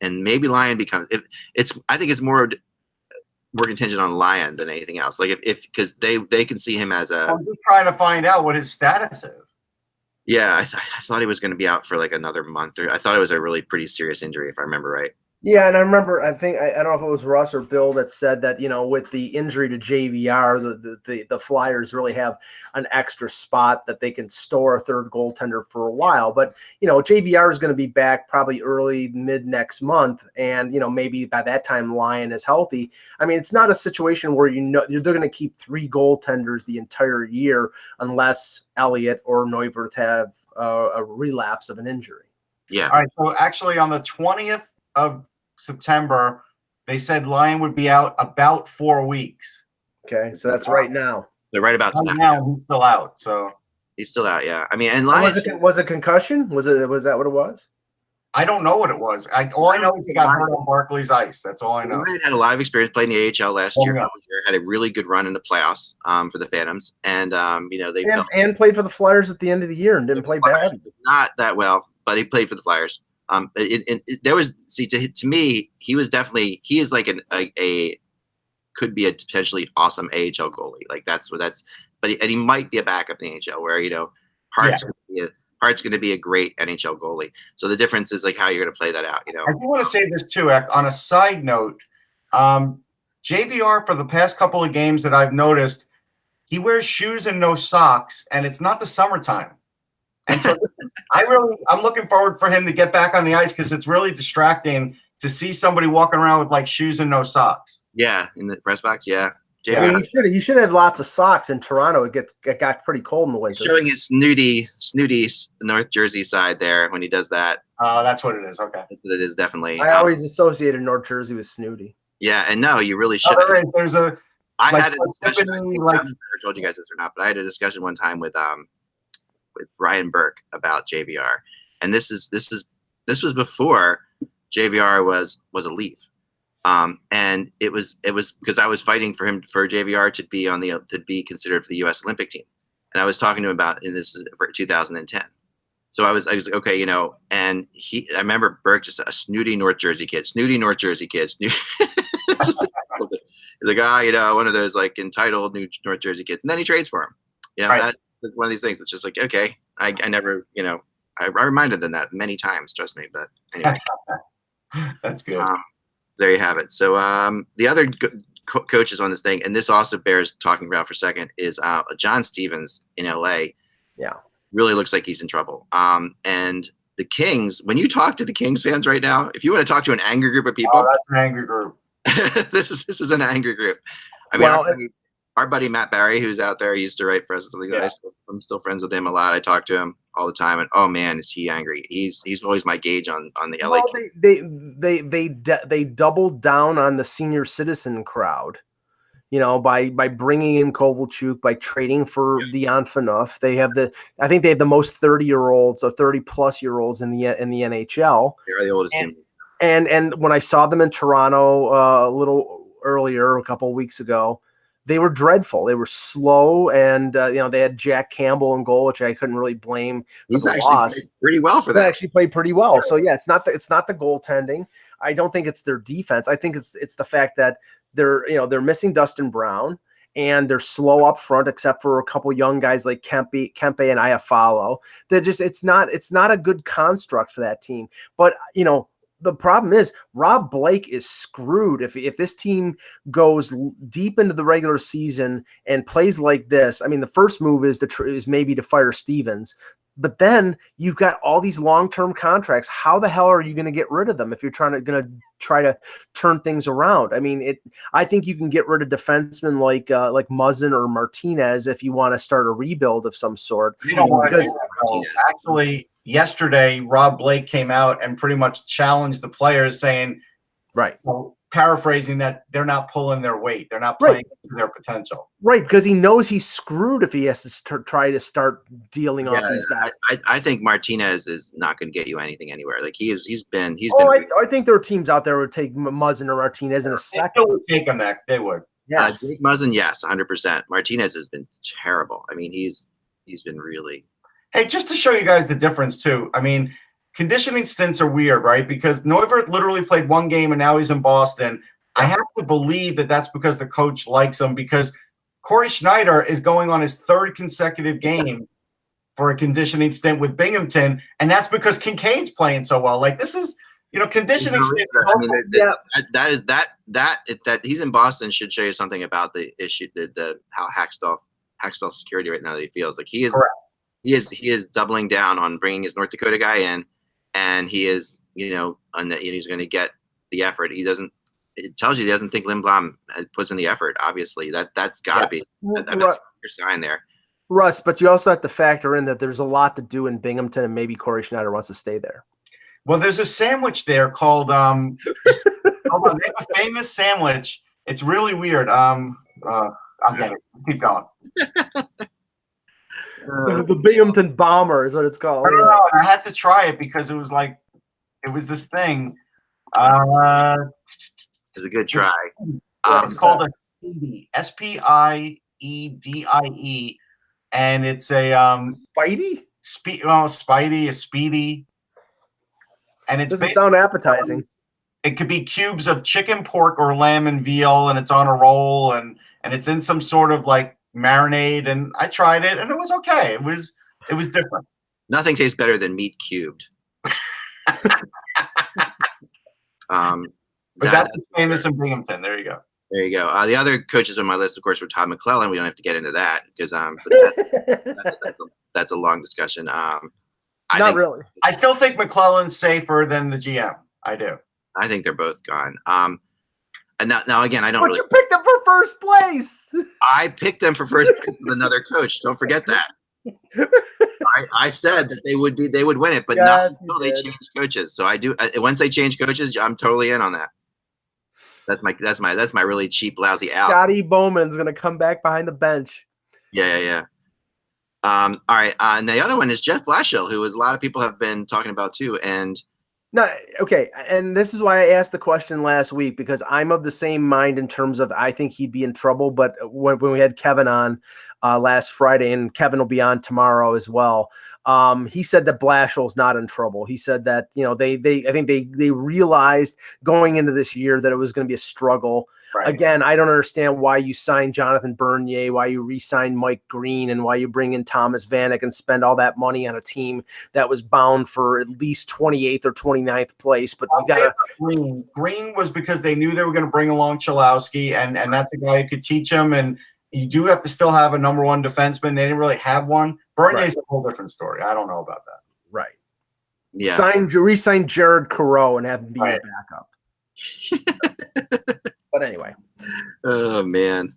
and maybe Lyon becomes. I think it's more contingent on Lyon than anything else. Like if because they can see him as a. I'm just trying to find out what his status is. Yeah, I thought he was going to be out for like another month. I thought it was a really pretty serious injury, if I remember right. Yeah, and I remember, I don't know if it was Russ or Bill that said that, with the injury to JVR, the Flyers really have an extra spot that they can store a third goaltender for a while. But, JVR is going to be back probably mid next month. And, maybe by that time Lyon is healthy. I mean, it's not a situation where they're going to keep three goaltenders the entire year unless Elliott or Neuwirth have a relapse of an injury. Yeah. All right. So actually on the 20th of September, they said Lyon would be out about 4 weeks. Okay, so that's right now. They're right about now. He's still out. So he's still out. Yeah, I mean, and Lyon was it concussion? Was that what it was? I don't know what it was. All I know is he got hurt on Barclays ice. That's all I know. Lyon had a lot of experience playing the AHL last year. Had a really good run in the playoffs for the Phantoms, and they played for the Flyers at the end of the year and didn't play bad. Not that well, but he played for the Flyers. There was to me he is like could be a potentially awesome AHL goalie. Like but he might be a backup in the NHL where Hart's going to be a great NHL goalie. So the difference is like how you're going to play that out. I do want to say this too, Eck. On a side note, JVR for the past couple of games that I've noticed, he wears shoes and no socks, and it's not the summertime. And so I'm looking forward for him to get back on the ice because it's really distracting to see somebody walking around with like shoes and no socks. Yeah, in the press box. Yeah. I mean, he should have lots of socks in Toronto. It got pretty cold in the winter. Showing his snooty North Jersey side there when he does that. Oh, that's what it is. Okay. That's what it is, definitely. I always associated North Jersey with snooty. Yeah, and no, you really should. There's a. I like, had a discussion. I like, don't know if I told you guys this or not, but I had a discussion one time with Brian Burke about JVR, and this was before JVR was a Leaf, and it was because I was fighting for JVR to be considered for the U.S. Olympic team, and I was talking to him about, and this is for 2010. So I was like, okay, you know, and I remember Burke, just a snooty North Jersey kid. He's like, you know, one of those like entitled new North Jersey kids, and then he trades for him. You know, right. That's one of these things. It's just like, okay, I never, you know, I reminded them that many times, trust me. But anyway, that's good. There you have it. So the other coaches on this thing, and this also bears talking about for a second, is John Stevens in LA. Yeah, really looks like he's in trouble. And the Kings, when you talk to the Kings fans right now, if you want to talk to an angry group of people, that's an angry group. this is an angry group. I mean, our buddy Matt Barry, who's out there, used to write for us. I'm still friends with him a lot. I talk to him all the time, and oh man, is he angry? He's always my gauge on the LA. Well, they doubled down on the senior citizen crowd, you know, by bringing in Kovalchuk, by trading for Dion Phaneuf. I think they have the most 30-year-olds or 30-plus-year-olds in the NHL. They're the oldest team. And when I saw them in Toronto a little earlier, a couple of weeks ago, they were dreadful. They were slow, and you know, they had Jack Campbell in goal, which I couldn't really blame. He's actually played pretty well for that. They actually played pretty well. So yeah, it's not the goaltending. I don't think it's their defense. I think it's the fact that they're missing Dustin Brown, and they're slow up front, except for a couple young guys like Kempe and Iafallo. It's not a good construct for that team. But you know, the problem is Rob Blake is screwed if this team goes deep into the regular season and plays like this. I mean, the first move is maybe to fire Stevens, but then you've got all these long-term contracts. How the hell are you going to get rid of them if you're going to try to turn things around? I mean, I think you can get rid of defensemen like Muzzin or Martinez if you want to start a rebuild of some sort. You don't want to do that. Actually, yesterday, Rob Blake came out and pretty much challenged the players, saying, right, paraphrasing, that they're not pulling their weight. They're not playing to their potential. Right, because he knows he's screwed if he has to try to start dealing off these guys. I think Martinez is not going to get you anything anywhere. Like he's been. I think there are teams out there who would take Muzzin or Martinez in a second. They still would take him. They would. Yeah, Jake Muzzin, yes, 100%. Martinez has been terrible. I mean, he's been really. Hey, just to show you guys the difference too. I mean, conditioning stints are weird, right? Because Neuwirth literally played one game and now he's in Boston. I have to believe that that's because the coach likes him, because Corey Schneider is going on his third consecutive game for a conditioning stint with Binghamton, and that's because Kincaid's playing so well. Like, this is, you know, conditioning stint. I mean, that he's in Boston should show you something about the issue, how Hackstall security right now that he feels like he is. Correct. He is doubling down on bringing his North Dakota guy in, and he is, you know, he's going to get the effort. It tells you he doesn't think Lindblom puts in the effort. Obviously, that's got to be that's your sign there. Russ, but you also have to factor in that there's a lot to do in Binghamton, and maybe Corey Schneider wants to stay there. Well, there's a sandwich there called hold on, they have a famous sandwich. It's really weird. I'll get it. Keep going. The Binghamton Bomber is what it's called. I don't know. I had to try it because it was this thing. It's a good try. It's called a Speedy, Spiedie, and it's a Spidey. Spidey, a Speedy, and it's doesn't sound appetizing. It could be cubes of chicken, pork, or lamb and veal, and it's on a roll, and it's in some sort of like marinade. And I tried it, and it was okay. It was different. Nothing tastes better than meat cubed. But that's famous in Binghamton. There you go. There you go. The other coaches on my list, of course, were Todd McClellan. We don't have to get into that because that's a long discussion. Not really. I still think McClellan's safer than the GM. I do. I think they're both gone. And now again, I don't. But really, you picked them for first place. I picked them for first place with another coach. Don't forget that. I said that they would win it, but not until they change coaches. So I do. Once they change coaches, I'm totally in on that. That's my really cheap, lousy out. Scotty Bowman's gonna come back behind the bench. Yeah. All right. And the other one is Jeff Blashill, who a lot of people have been talking about too. And no, okay. And this is why I asked the question last week, because I'm of the same mind in terms of I think he'd be in trouble. But when we had Kevin on last Friday, and Kevin will be on tomorrow as well, he said that Blashill's not in trouble. He said that, I think they realized going into this year that it was going to be a struggle. Right. Again, I don't understand why you signed Jonathan Bernier, why you re-signed Mike Green, and why you bring in Thomas Vanek and spend all that money on a team that was bound for at least 28th or 29th place. But you got Green was because they knew they were going to bring along Chalowski, and that's a guy who could teach them. And you do have to still have a number one defenseman. They didn't really have one. Bernier's a whole different story. I don't know about that. Right. Yeah. Re-sign Jared Coreau and have him be your backup. But anyway. Oh man.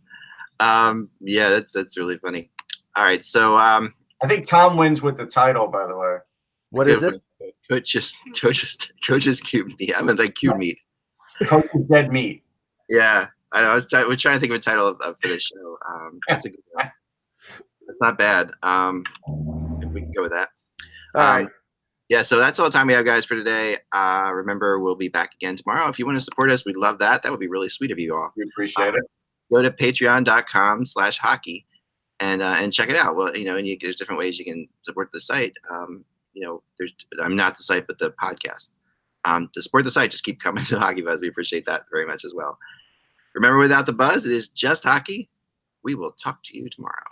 Yeah, that's really funny. All right, so I think Tom wins with the title, by the way. What is it? Coach's cube meat. I mean, like cube meat. Coach's dead meat. Yeah, I know. We're trying to think of a title for this show. That's a good one. That's not bad. We can go with that. All right. Yeah, so that's all the time we have, guys, for today. Remember, we'll be back again tomorrow. If you want to support us, we'd love that. That would be really sweet of you all. We appreciate it. Go to patreon.com/hockey and check it out. Well, and there's different ways you can support the site. I'm not the site, but the podcast. To support the site, just keep coming to Hockey Buzz. We appreciate that very much as well. Remember, without the buzz, it is just hockey. We will talk to you tomorrow.